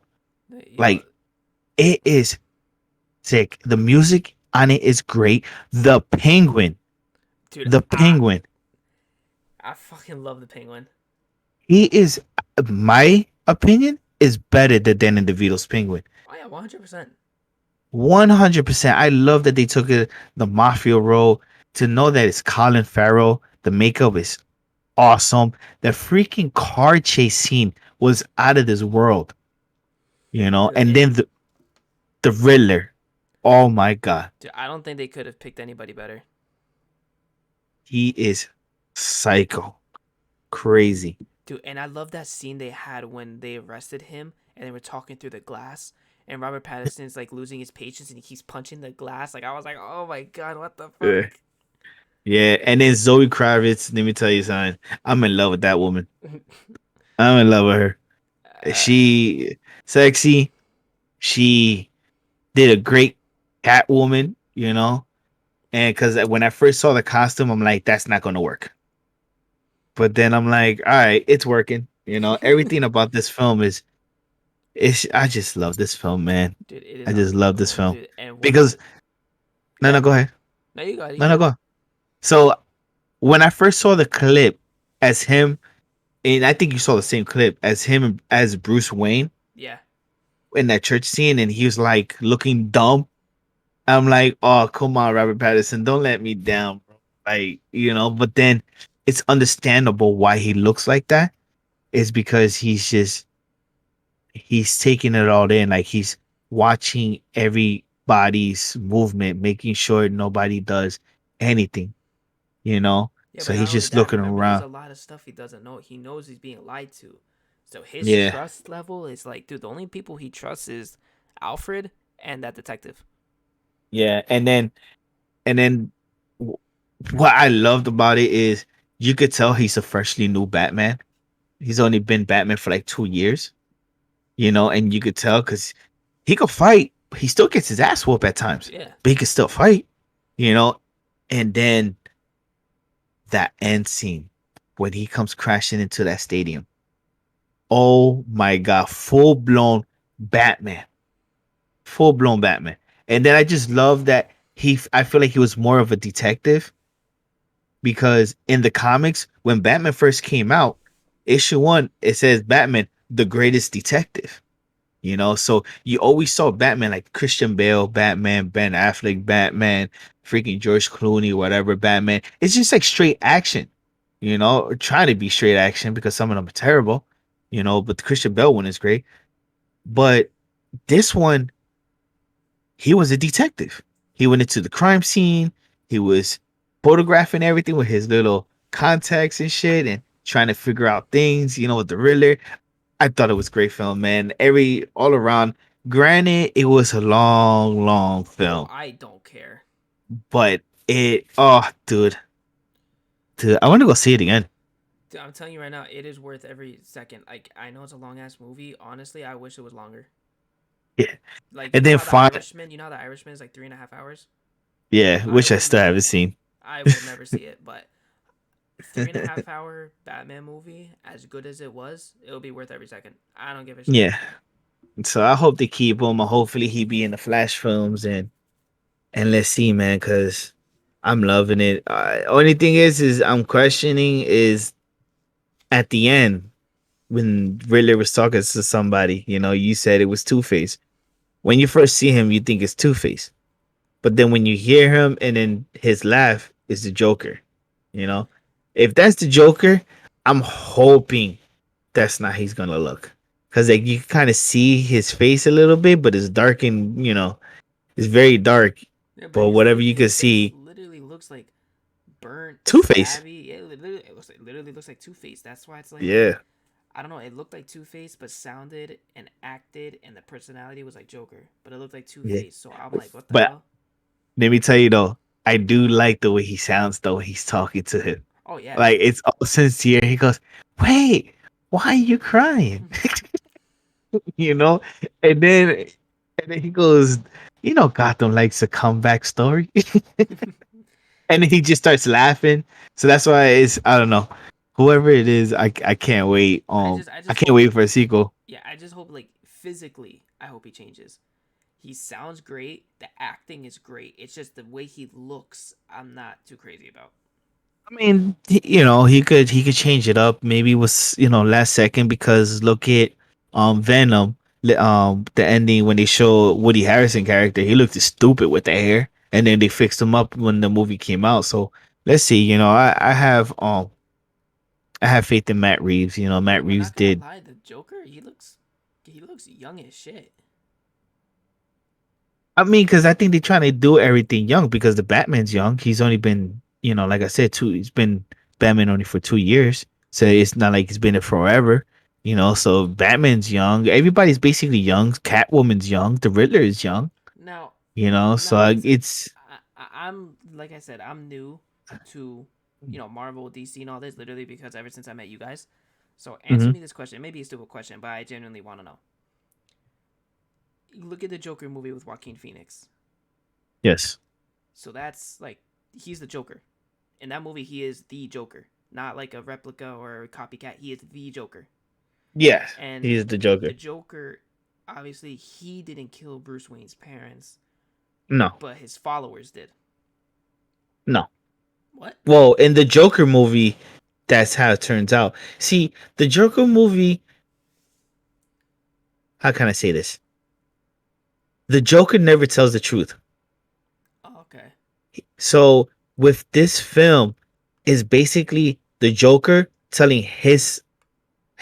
Yo, Like it is sick. The music on it is great. The Penguin, dude, the Penguin, I fucking love the Penguin. he is, my opinion, is better than Danny DeVito's Penguin. Oh yeah, 100%. 100%. I love that they took it, the mafia role. To know that it's Colin Farrell, the makeup is awesome. The freaking car chase scene was out of this world, you know. Dude, And and then the Riddler. Oh my god. dude, I don't think they could have picked anybody better. He is psycho, crazy. Dude, and I love that scene they had when they arrested him and they were talking through the glass. And Robert Pattinson's like losing his patience and he keeps punching the glass. Like I was like, oh my god, what the fuck? Yeah. Yeah, and then Zoe Kravitz. Let me tell you something. I'm in love with that woman. I'm in love with her. She sexy. She did a great Catwoman. And because when I first saw the costume, I'm like, that's not gonna work. But then I'm like, all right, it's working. Everything about this film is. I just love this film, man. Dude, it is I just love this unbelievable, film dude. And when, because no, yeah, no, go ahead. no, you got it, you No, no, got it. go. So when I first saw the clip as him, and I think you saw the same clip as him as Bruce Wayne Yeah, in that church scene, and he was like looking dumb. I'm like, oh, come on, Robert Pattinson, don't let me down, bro. But then it's understandable why he looks like that. Is because he's taking it all in. Like he's watching everybody's movement, making sure nobody does anything, you know? yeah, So but not he's only just that. looking Remember, there's around. a lot of stuff he doesn't know. He knows he's being lied to, so his Yeah. trust level is like, dude, the only people he trusts is Alfred and that detective. Yeah. And then what I loved about it is you could tell he's a freshly new Batman. He's only been Batman for like 2 years, and you could tell because he could fight. He still gets his ass whooped at times, Yeah, but he could still fight, you know. And then that end scene when he comes crashing into that stadium. Oh my god, Batman, full blown Batman. And then I just love that I feel like he was more of a detective because in the comics, when Batman first came out, issue one, it says Batman, the greatest detective. So you always saw Batman like Christian Bale, Batman, Ben Affleck, Batman, freaking George Clooney, whatever, Batman. It's just like straight action, or trying to be straight action because some of them are terrible, but the Christian Bale one is great. But this one, he was a detective. He went into the crime scene. He was photographing everything with his little contacts and shit and trying to figure out things, with the Riddler. I thought it was a great film, man. All around. Granted, it was a long, long bro, film, I don't care. but dude, I want to go see it again. Dude, I'm telling you right now, it is worth every second. Like I know it's a long ass movie. Honestly, I wish it was longer. Yeah, Like and then find, You know how the Irishman is like 3.5 hours. yeah, I which I would still haven't never, seen. I will never see it. But 3.5 hour Batman movie, as good as it was, it'll be worth every second. I don't give a shit. Yeah, so I hope they keep him. Hopefully, he be in the Flash films and let's see, man, because I'm loving it. Only thing is I'm questioning is at the end when Riddler was talking to somebody. You said it was Two Face. When you first see him, you think it's Two Face, but then when you hear him and then his laugh is the Joker. You know, if that's the Joker, I'm hoping that's not how he's gonna look, because like you kind of see his face a little bit, but it's dark and it's very dark. Yeah, but But whatever you his can face see, literally looks like burnt, Two Face. scabby. Yeah, literally looks like Two Face. That's why it's like Yeah, I don't know. It looked like Two Face, but sounded and acted, and the personality was like Joker, but it looked like Two yeah. Face. So I'm like, what the But hell? let me tell you though, I do like the way he sounds though when he's talking to him. Oh yeah. Like it's all sincere. He goes, "Wait, why are you crying?" you know, and then he goes, Gotham likes a comeback story, and then he just starts laughing. So that's why I don't know, whoever it is, I can't wait. I I just can't hope. wait for a sequel. Yeah, I just hope like physically, I hope he changes. He sounds great. The acting is great. It's just the way he looks. I'm not too crazy about. I mean, he could change it up. Maybe it was last second because look at Venom. The ending when they show Woody Harrison character, he looked stupid with the hair, and then they fixed him up when the movie came out. So let's see. I have faith in Matt Reeves. Matt Dude, but Reeves not gonna did. lie, the Joker, he looks young as shit. I mean, because I think they're trying to do everything young because the Batman's young. He's only been like I said, it's been Batman only for 2 years, so it's not like it's been there forever. So Batman's young. Everybody's basically young. Catwoman's young. The Riddler is young. Now, So now let's. it's I'm like I said, I'm new to Marvel, DC, and all this literally because ever since I met you guys. So answer Mhm. me this question. Maybe it's a stupid question, but I genuinely want to know. Look at the Joker movie with Joaquin Phoenix. Yes. So that's like he's the Joker. In that movie, he is the Joker, not like a replica or a copycat. He is the Joker. Yeah, And he's the the Joker. Joker, obviously, he didn't kill Bruce Wayne's parents, No, but his followers did. no. What? Well, in the Joker movie, that's how it turns out. See, the Joker movie, how can I say this? The Joker never tells the truth. Oh, okay. So with this film, is basically the Joker telling his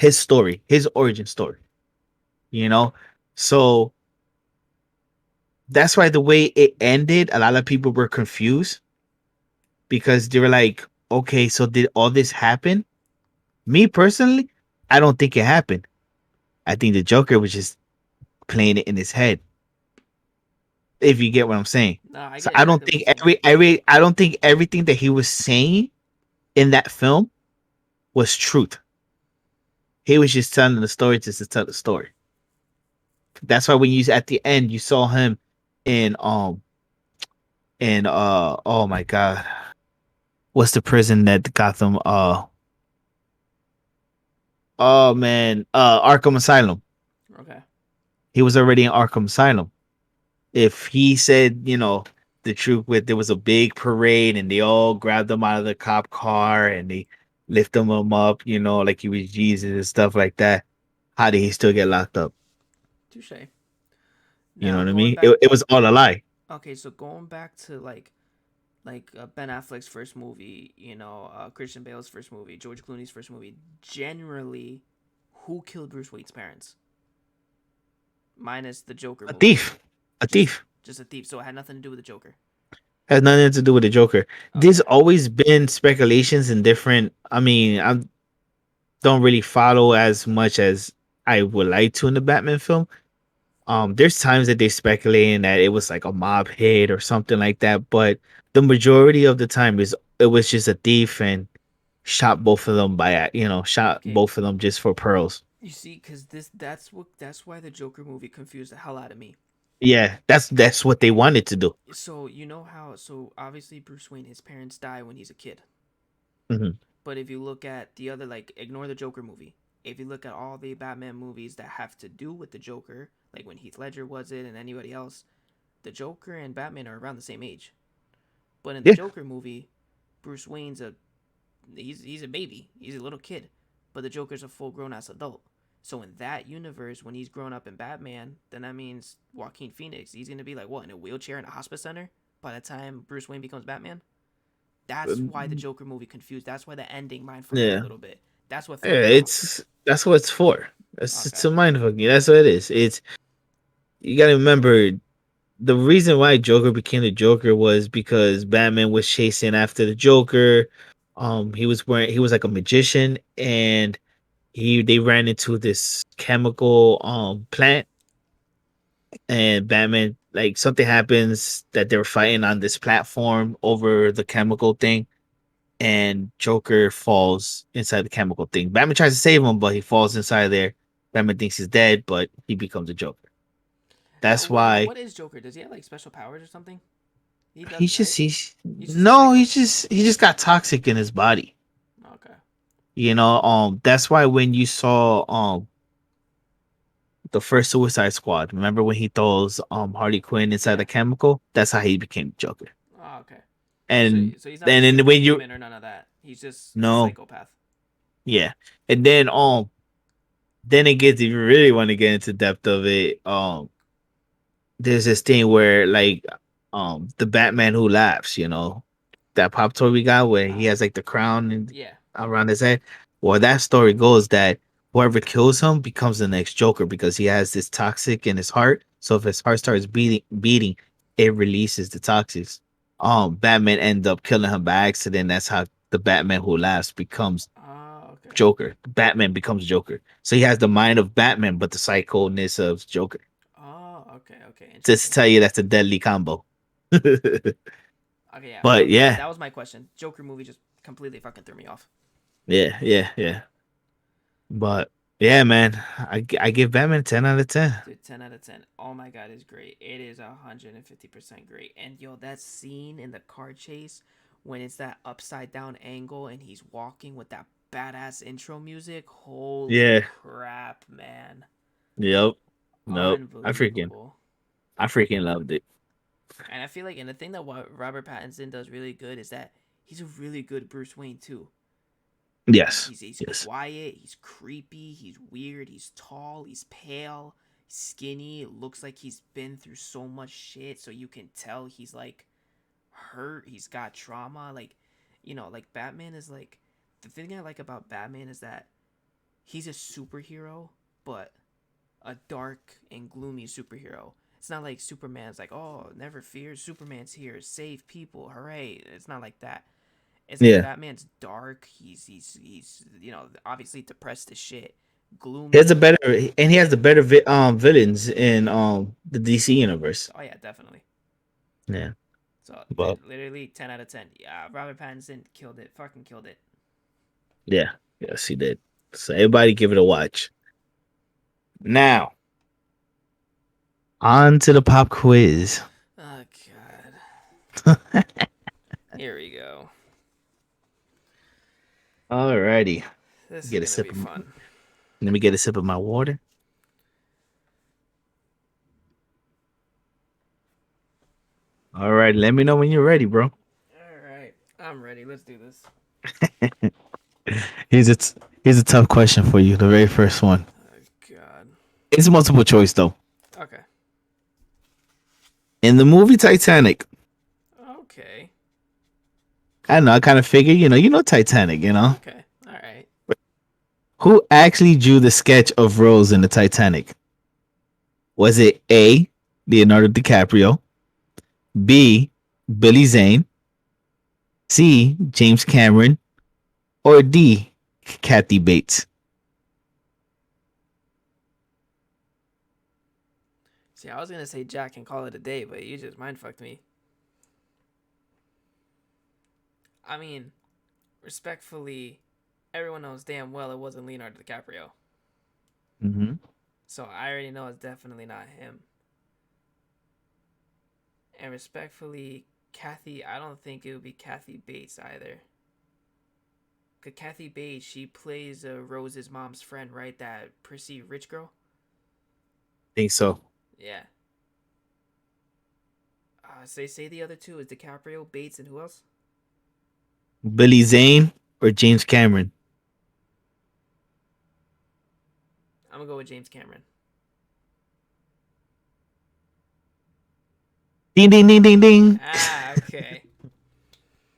story, his origin story. You know, so that's why the way it ended, a lot of people were confused because they were like, "Okay, so did all this happen?" Me personally, I don't think it happened. I think the Joker was just playing it in his head. If you get what I'm saying. No, I So get I don't exactly what you're think saying. I don't think everything that he was saying in that film was truth. He was just telling the story just to tell the story. That's why when you at the end you saw him in oh my god, what's the prison that Gotham oh man, Arkham Asylum. Okay. He was already in Arkham Asylum. If he said, the truth with there was a big parade and they all grabbed him out of the cop car and they lift him up, like he was Jesus and stuff like that, how did he still get locked up? Touche. You know Now what I going mean? back. It was all a lie. Okay, so going back to Ben Affleck's first movie, Christian Bale's first movie, George Clooney's first movie. Generally, who killed Bruce Wayne's parents? Minus the Joker A movie. thief. A Just thief. just a thief. So it had nothing to do with the Joker. Has nothing to do with the Joker. There's Okay. always been speculations and different. I mean, I don't really follow as much as I would like to in the Batman film. There's times that they speculating that it was like a mob hit or something like that, but the majority of the time is it was just a thief and shot both of them shot Okay. both of them just for pearls. You see, because that's why the Joker movie confused the hell out of me. Yeah, that's what they wanted to do. So you know how obviously Bruce Wayne, his parents die when he's a kid. Hmm. But if you look at the other, like, ignore the Joker movie. If you look at all the Batman movies that have to do with the Joker, like when Heath Ledger was it and anybody else, the Joker and Batman are around the same age. But in the Yeah, Joker movie, Bruce Wayne's he's a baby, he's a little kid, but the Joker's a full grown ass adult. So in that universe, when he's grown up in Batman, then that means Joaquin Phoenix, he's gonna be like what, in a wheelchair in a hospice center by the time Bruce Wayne becomes Batman. That's why the Joker movie confused. That's why the ending mind fucked me a yeah, little bit. That's what threw yeah. me off. That's what it's for. It's Okay. a mind fuck you. That's what it is. It's you got to remember the reason why Joker became the Joker was because Batman was chasing after the Joker. He was like a magician, and they ran into this chemical plant, and Batman, like, something happens that they were fighting on this platform over the chemical thing, and Joker falls inside the chemical thing. Batman tries to save him, but he falls inside there. Batman thinks he's dead, but he becomes a Joker. Now, That's why what is Joker? Does he have like special powers or something? He he's doesn't, just right? he's He's just a no, psycho. he just got toxic in his body. Okay. That's why when you saw the first Suicide Squad, remember when he throws Harley Quinn inside the Yeah. chemical? That's how he became Joker. Oh, okay. So And so he's not a then when you superhuman or none of that. He's just a no, psychopath. yeah. And then it gets if you really want to get into depth of it, there's this thing where like the Batman who laughs, that pop toy we got where he has like the crown and Yeah. around his head. Well, that story goes that whoever kills him becomes the next Joker because he has this toxic in his heart. So if his heart starts beating, it releases the toxics. Batman end up killing him by accident. That's how the Batman Who Laughs becomes Oh, okay. Joker. Batman becomes Joker. So he has the mind of Batman, but the psychoness of Joker. Oh, okay, okay, Just to interesting. tell you that's a deadly combo. Okay, yeah. But Yeah, yeah, that was my question. Joker movie just completely fucking threw me off. yeah. But yeah, man, I give Batman a 10 out of 10. Dude, 10 out of 10. Oh my god, it's great. It is 150% great. And yo, that scene in the car chase when it's that upside down angle and he's walking with that badass intro music. Holy Yeah, crap, man. yep, nope. Unbelievable. I freaking loved it. And I feel like, and the thing that Robert Pattinson does really good is that he's a really good Bruce Wayne too. Yes, He's yes, quiet, he's creepy, he's weird, he's tall, he's pale, skinny. It looks like he's been through so much shit, so you can tell he's like hurt. He's got trauma. Like, like Batman is like the thing I like about Batman is that he's a superhero, but a dark and gloomy superhero. It's not like Superman's like, oh, never fear, Superman's here, save people, hooray. It's not like that. It's like yeah. Batman's dark. He's obviously depressed as shit, He has the gloomy. better, and he has the better villains in the DC universe. Oh yeah, definitely. Yeah, So well, literally 10 out of 10. Yeah, Robert Pattinson killed it. Fucking killed it. yeah, yes, he did. So everybody give it a watch. Now on to the pop quiz. Oh god. Here we go. Alrighty, This is get a gonna sip be of. fun. Let me get a sip of my water. All right, let me know when you're ready, bro. All right, I'm ready. Let's do this. Here's a here's a tough question for you. The very first one. Oh god. It's multiple choice though. Okay. In the movie Titanic, Okay. I don't know. I kind of figure, you know Titanic. Okay. All right. Who actually drew the sketch of Rose in the Titanic? Was it A. Leonardo DiCaprio, B. Billy Zane, C. James Cameron, or D. Kathy Bates? See, I was gonna say Jack and call it a day, but you just mind fucked me. I mean, respectfully, everyone knows damn well it wasn't Leonardo DiCaprio. Mm-hmm. So I already know it's definitely not him. And respectfully, Kathy, I don't think it would be Kathy Bates either. Cause Kathy Bates, she plays Rose's mom's friend, right? That prissy rich girl. Think so. Yeah. Say the other two is DiCaprio, Bates, and who else? Billy Zane or James Cameron? I'm gonna go with James Cameron. Ding ding ding ding ding. Ah, okay.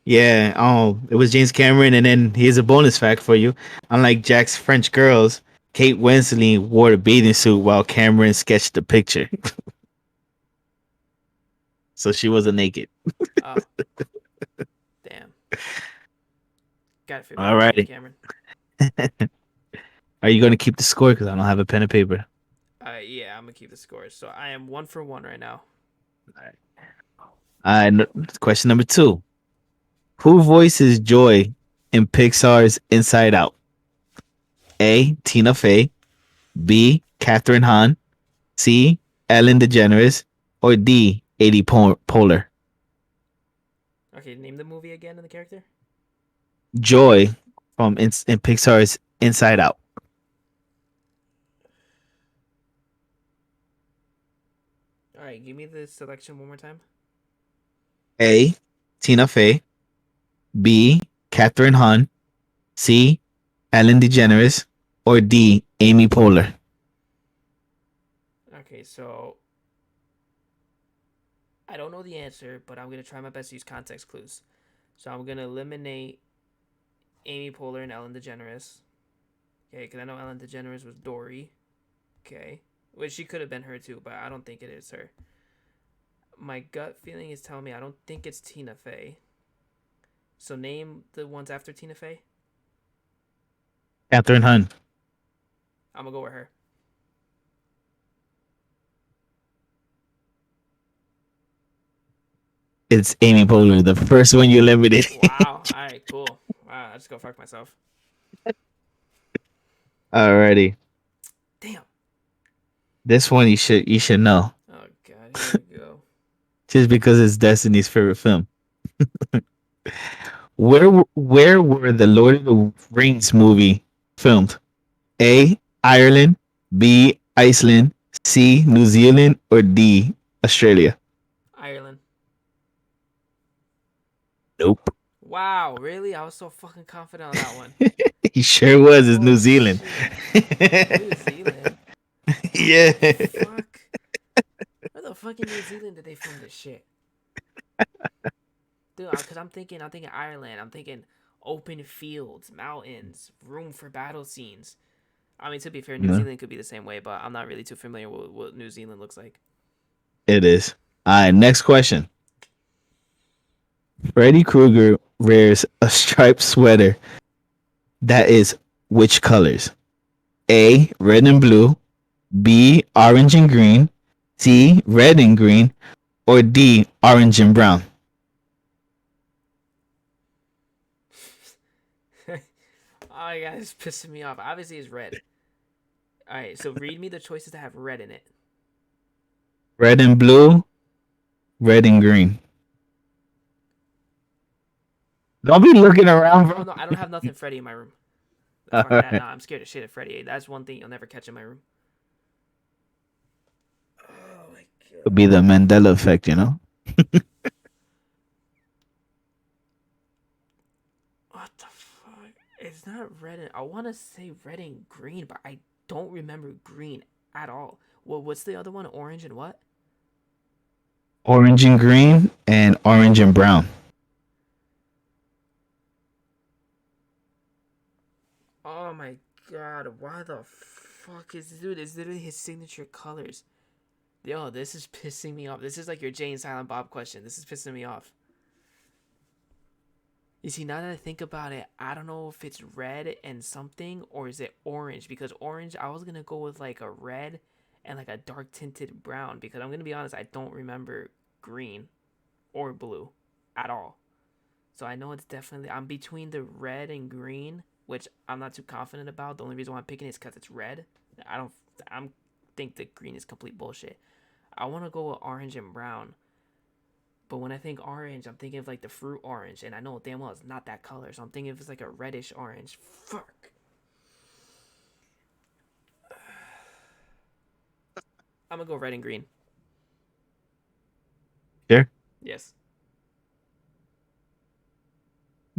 Yeah, it was James Cameron, and then here's a bonus fact for you. Unlike Jack's French girls, Kate Winslet wore the bathing suit while Cameron sketched the picture, so she wasn't naked. Oh, damn. Gotta figure it All was James righty. Cameron. Are you going to keep the score? Because I don't have a pen and paper. Yeah, I'm gonna keep the scores. So I am 1 for 1 right now. All right. Question number 2. Who voices Joy in Pixar's Inside Out? A. Tina Fey, B. Catherine Hahn, C. Ellen DeGeneres, or D. Amy Poehler? Okay, name the movie again and the character. Joy from in Pixar's Inside Out. All right, give me the selection one more time. A. Tina Fey, B. Catherine Hahn, C. Ellen DeGeneres, or D. Amy Poehler? Okay, so I don't know the answer, but I'm gonna try my best to use context clues. So I'm gonna eliminate Amy Poehler and Ellen DeGeneres. Okay, because I know Ellen DeGeneres was Dory. Okay, which she could have been her too, but I don't think it is her. My gut feeling is telling me I don't think it's Tina Fey. So name the ones after Tina Fey. Catherine Hun. I'm gonna go with her. It's Amy Poehler, the first one you eliminated. Wow. All right. Cool. Wow. I just go fuck myself. Alrighty, Damn. this one you should know Oh god. Here we go. just because it's Destiny's favorite film. Where were the Lord of the Rings movie filmed? A. Ireland, B. Iceland, C. New Zealand, or D. Australia? Ireland. Nope. Wow. Really? I was so fucking confident on that one. He sure was. It's New Holy Zealand. shit. New Zealand. Yeah. Fuck. Where the fuck in New Zealand did they film this shit? Dude, because I'm thinking Ireland. I'm thinking open fields, mountains, room for battle scenes. I mean, to be fair, New No, Zealand could be the same way, but I'm not really too familiar with what New Zealand looks like. it is. All right, next question. Freddy Krueger wears a striped sweater that is which colors? A. Red and blue, B. Orange and green, C. Red and green, or D. Orange and brown? Oh my god, it's pissing me off. Obviously, it's red. All right, so read me the choices that have red in it. Red and blue, red and green. Don't be looking around, Oh bro. no, I don't have nothing Freddy in my room. All Fuck that. right. Nah, I'm scared of shit of Freddy. That's one thing you'll never catch in my room. Oh my Could be god. the Mandela effect, you know? What the fuck? It's not red and I want to say red and green, but I don't remember green at all. Well, what's the other one? Orange and what? Orange and green and orange and brown. Oh my god, why the fuck is this dude? It's literally his signature colors. Yo, this is pissing me off. This is like your Jay and Silent Bob question. This is pissing me off. You see, now that I think about it, I don't know if it's red and something or is it orange? Because orange, I was gonna go with like a red and like a dark tinted brown. Because I'm gonna be honest, I don't remember green or blue at all. So I know it's definitely I'm between the red and green, which I'm not too confident about. The only reason why I'm picking it is because it's red. I don't. I'm think that green is complete bullshit. I want to go with orange and brown, but when I think orange, I'm thinking of like the fruit orange, and I know damn well it's not that color. So I'm thinking if it's like a reddish orange. Fuck. I'm gonna go red and green. Sure. Yes.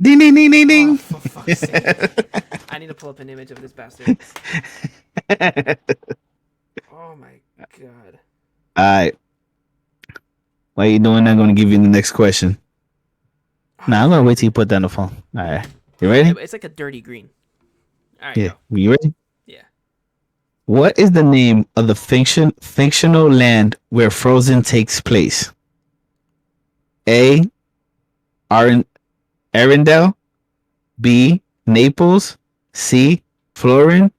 Ding, ding, ding, ding, Oh, ding. for fuck's sake! I need to pull up an image of this bastard. Oh my god. All right. While you doing that, I'm going to give you the next question. Nah, I'm going to wait till you put down the phone. All right. You ready? It's like a dirty green. All right, Yeah. go. You ready? Yeah. What is the name of the fictional land where Frozen takes place? A. Arendelle, B. Naples, C. Florin,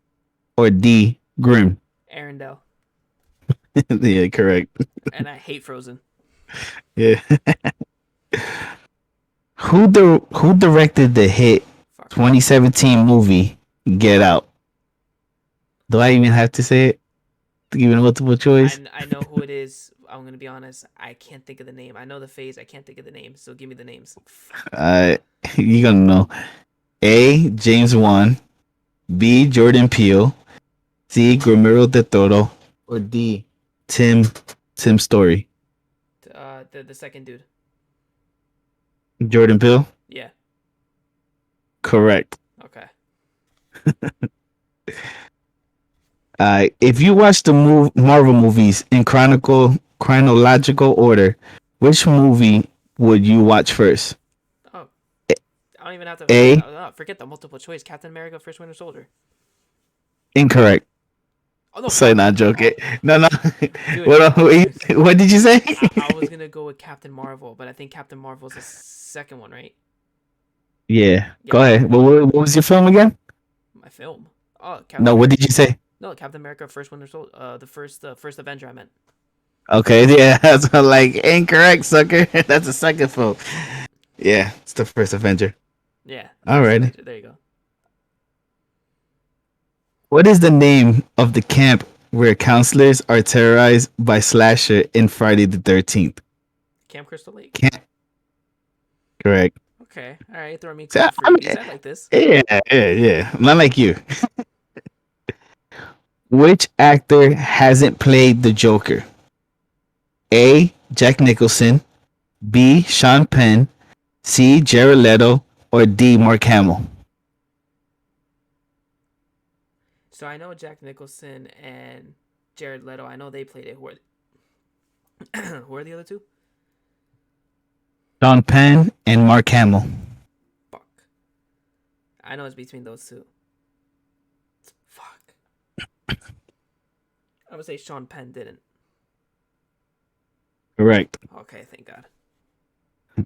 or D. Grimm? Arendelle. Yeah, correct. And I hate Frozen. Yeah. Who directed the hit Fuck. 2017 movie Get Out? Do I even have to say it? To give it a multiple choice? I know who it is. I'm gonna be honest. I can't think of the name. I know the phase. I can't think of the name. So give me the names. You're gonna know. A. James Wan, B. Jordan Peele, C. Guillermo del Toro, or D. Tim Story. The second dude. Jordan Peele? Yeah. Correct. Okay. If you watch the Marvel movies in chronological order, which movie would you watch first? Oh, I don't even have to. A. Forget the multiple choice. Captain America: First Winter Soldier. Incorrect. Oh no, So not joking. No, no. dude. What did you say? I was gonna go with Captain Marvel, but I think Captain Marvel's the second one, right? Yeah. Yeah, Go no, ahead. What was your film again? my film. Oh, Captain No, what America. did you say? No, Captain America: First Winter Soldier. The first Avenger. I meant. Okay, yeah, that's like incorrect, sucker. That's the second film. Yeah, it's the first Avenger. Yeah, the All first right. Avenger. There you go. What is the name of the camp where counselors are terrorized by Slasher in Friday the 13th? Camp Crystal Lake. Camp. Correct. Okay, all right. Throw me a So, couple I freebies. mean, I like this. yeah. Not like you. Which actor hasn't played the Joker? A. Jack Nicholson. B. Sean Penn. C. Jared Leto. Or D. Mark Hamill. So I know Jack Nicholson and Jared Leto. I know they played it. Who are the other two? Sean Penn and Mark Hamill. Fuck. I know it's between those two. Fuck. I would say Sean Penn didn't. Correct. Okay, thank God.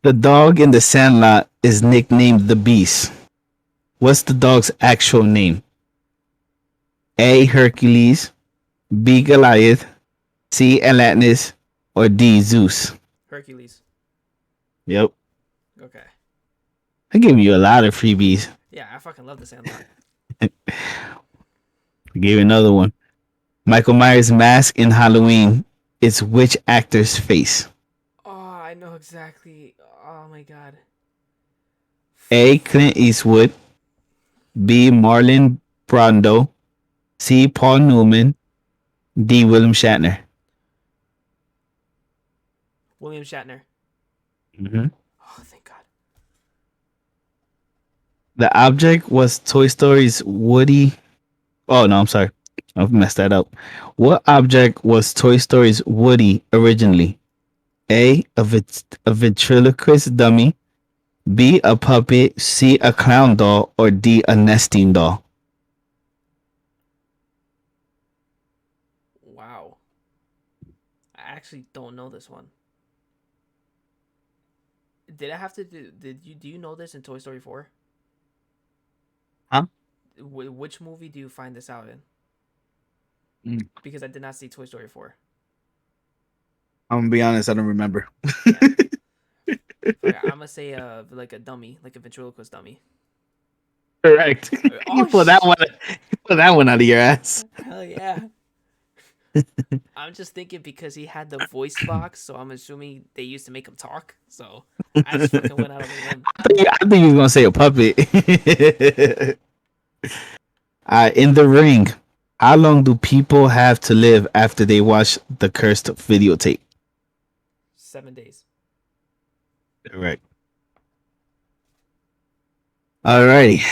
The dog in the Sandlot is nicknamed the Beast. What's the dog's actual name? A. Hercules. B. Goliath. C. Atlantis. Or D. Zeus. Hercules. Yep. Okay. I gave you a lot of freebies. Yeah, I fucking love the Sandlot. I gave you another one. Michael Myers' mask in Halloween is which actor's face? Oh, I know exactly. Oh my God. A. Clint Eastwood. B. Marlon Brando. C. Paul Newman. D. William Shatner. William Shatner. Mm-hmm. Oh, thank God. The object was Toy Story's Woody. Oh no, I'm sorry. I've messed that up. What object was Toy Story's Woody originally? A ventriloquist dummy. B. A puppet. C. A clown doll. Or D. A nesting doll. Wow. I actually don't know this one. Did I have to do? Do you know this in Toy Story 4? Huh? Which movie do you find this out in? Mm. Because I did not see Toy Story 4. I'm gonna be honest. I don't remember. Yeah. I'm gonna say like a dummy, like a ventriloquist dummy. Correct. You Oh pull that one. You pull that one out of your ass. hell yeah! I'm just thinking because he had the voice box, so I'm assuming they used to make him talk. So I just fucking went out on a limb. I think he was gonna say a puppet. In the ring, how long do people have to live after they watch the cursed videotape? 7 days. Correct. Alrighty.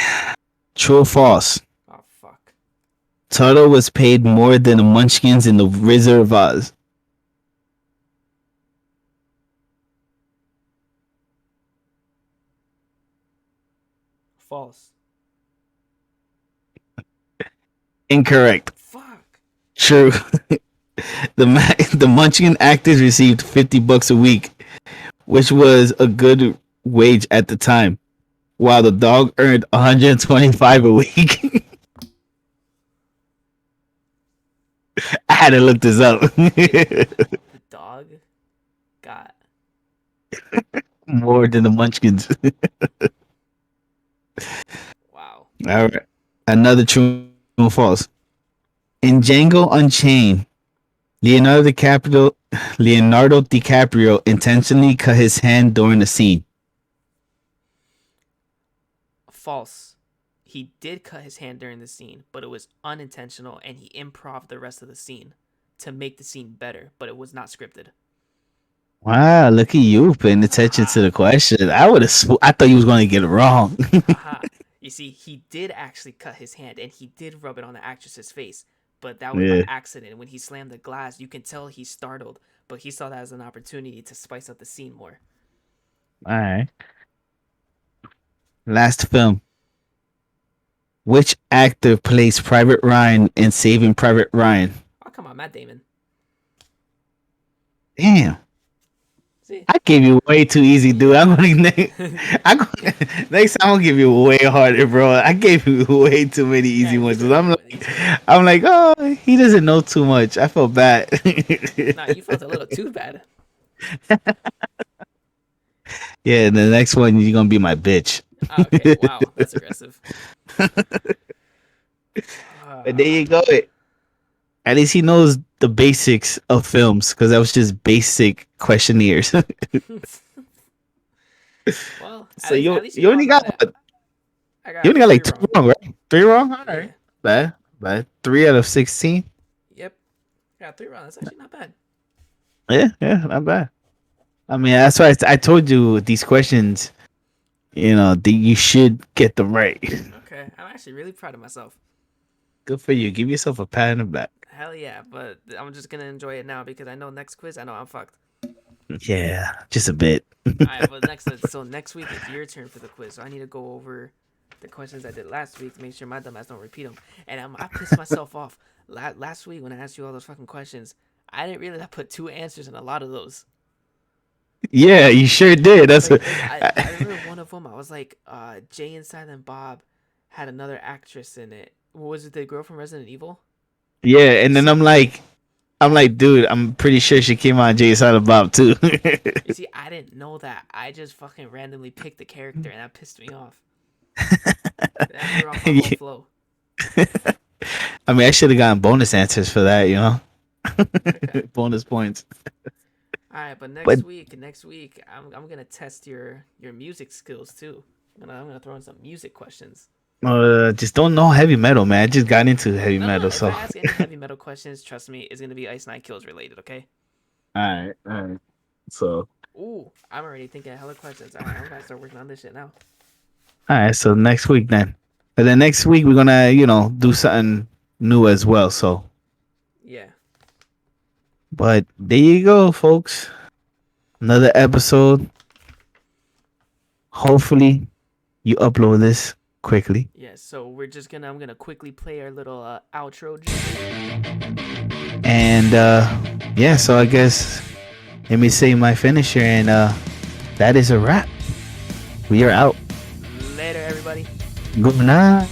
True or false? Oh fuck. Toto was paid more than the Munchkins in the Wizard of Oz. False. Incorrect. Fuck. True. The Munchkin actors received $50 a week, which was a good wage at the time, while the dog earned 125 a week. I had to look this up. The dog got. More than the Munchkins. Wow. All right. Another true or false. In Django Unchained, Leonardo DiCaprio intentionally cut his hand during the scene. False. He did cut his hand during the scene, but it was unintentional, and he improv the rest of the scene to make the scene better, but it was not scripted. Wow, look at you paying attention to Haha. the question. I thought you was going to get it wrong. Haha. You see, he did actually cut his hand, and he did rub it on the actress's face, but that was by Yeah. accident. When he slammed the glass, you can tell he's startled, but he saw that as an opportunity to spice up the scene more. All right. Last film. Which actor plays Private Ryan in Saving Private Ryan? Oh, come on, Matt Damon. Damn. See? I gave you way too easy, dude. Next time I'll give you way harder, bro. I gave you way too many easy Yeah, ones. you 'Cause did I'm give like, me these ones. I'm like, oh, he doesn't know too much. I felt bad. Nah, you felt a little too bad. Yeah, the next one you're gonna be my bitch. Oh, okay, wow, that's aggressive. But there Uh, you go. At least he knows the basics of films because that was just basic questionnaires. well, So at least you you know only I'm not got a. I you got only got three like two wrong. wrong, right? Three wrong. All Yeah. right, bad. 3 out of 16. Yep. Got three wrong. That's actually not bad. Yeah, not bad. I mean, that's why I told you these questions. You know, you should get them right. Okay, I'm actually really proud of myself. Good for you. Give yourself a pat on the back. Hell yeah, but I'm just gonna enjoy it now because I know next quiz, I know I'm fucked. Yeah, just a bit. Alright, but next week it's your turn for the quiz, so I need to go over the questions I did last week to make sure my dumbass don't repeat them. And I pissed myself off last week when I asked you all those fucking questions. I didn't realize I put two answers in a lot of those. Yeah, you sure did. That's what. I remember one of them. I was like, Jay and Silent Bob had another actress in it. What was it? The girl from Resident Evil? Yeah, and then I'm like, dude, I'm pretty sure she came on Jay Silent Bob too. You see, I didn't know that. I just fucking randomly picked the character, and that pissed me off. That threw off my whole flow. I mean, I should have gotten bonus answers for that, you know, Okay. bonus points. All right, but But next week, I'm gonna test your music skills too. I'm gonna throw in some music questions. just don't know heavy metal, man. I just got into heavy No. metal, If I so. ask any heavy metal questions, trust me, it's gonna be Ice Nine Kills related. Okay. All right. So, Ooh, I'm already thinking of hella questions. All right, I'm gonna start working on this shit now. all right. So next week then, and then next week we're gonna, do something new as well. So, Yeah. but there you go, folks. Another episode. Hopefully, you upload this quickly. Yeah. So I'm gonna quickly play our little outro. And yeah, so I guess let me say my finisher, and that is a wrap. We are out. Later, everybody. Good night.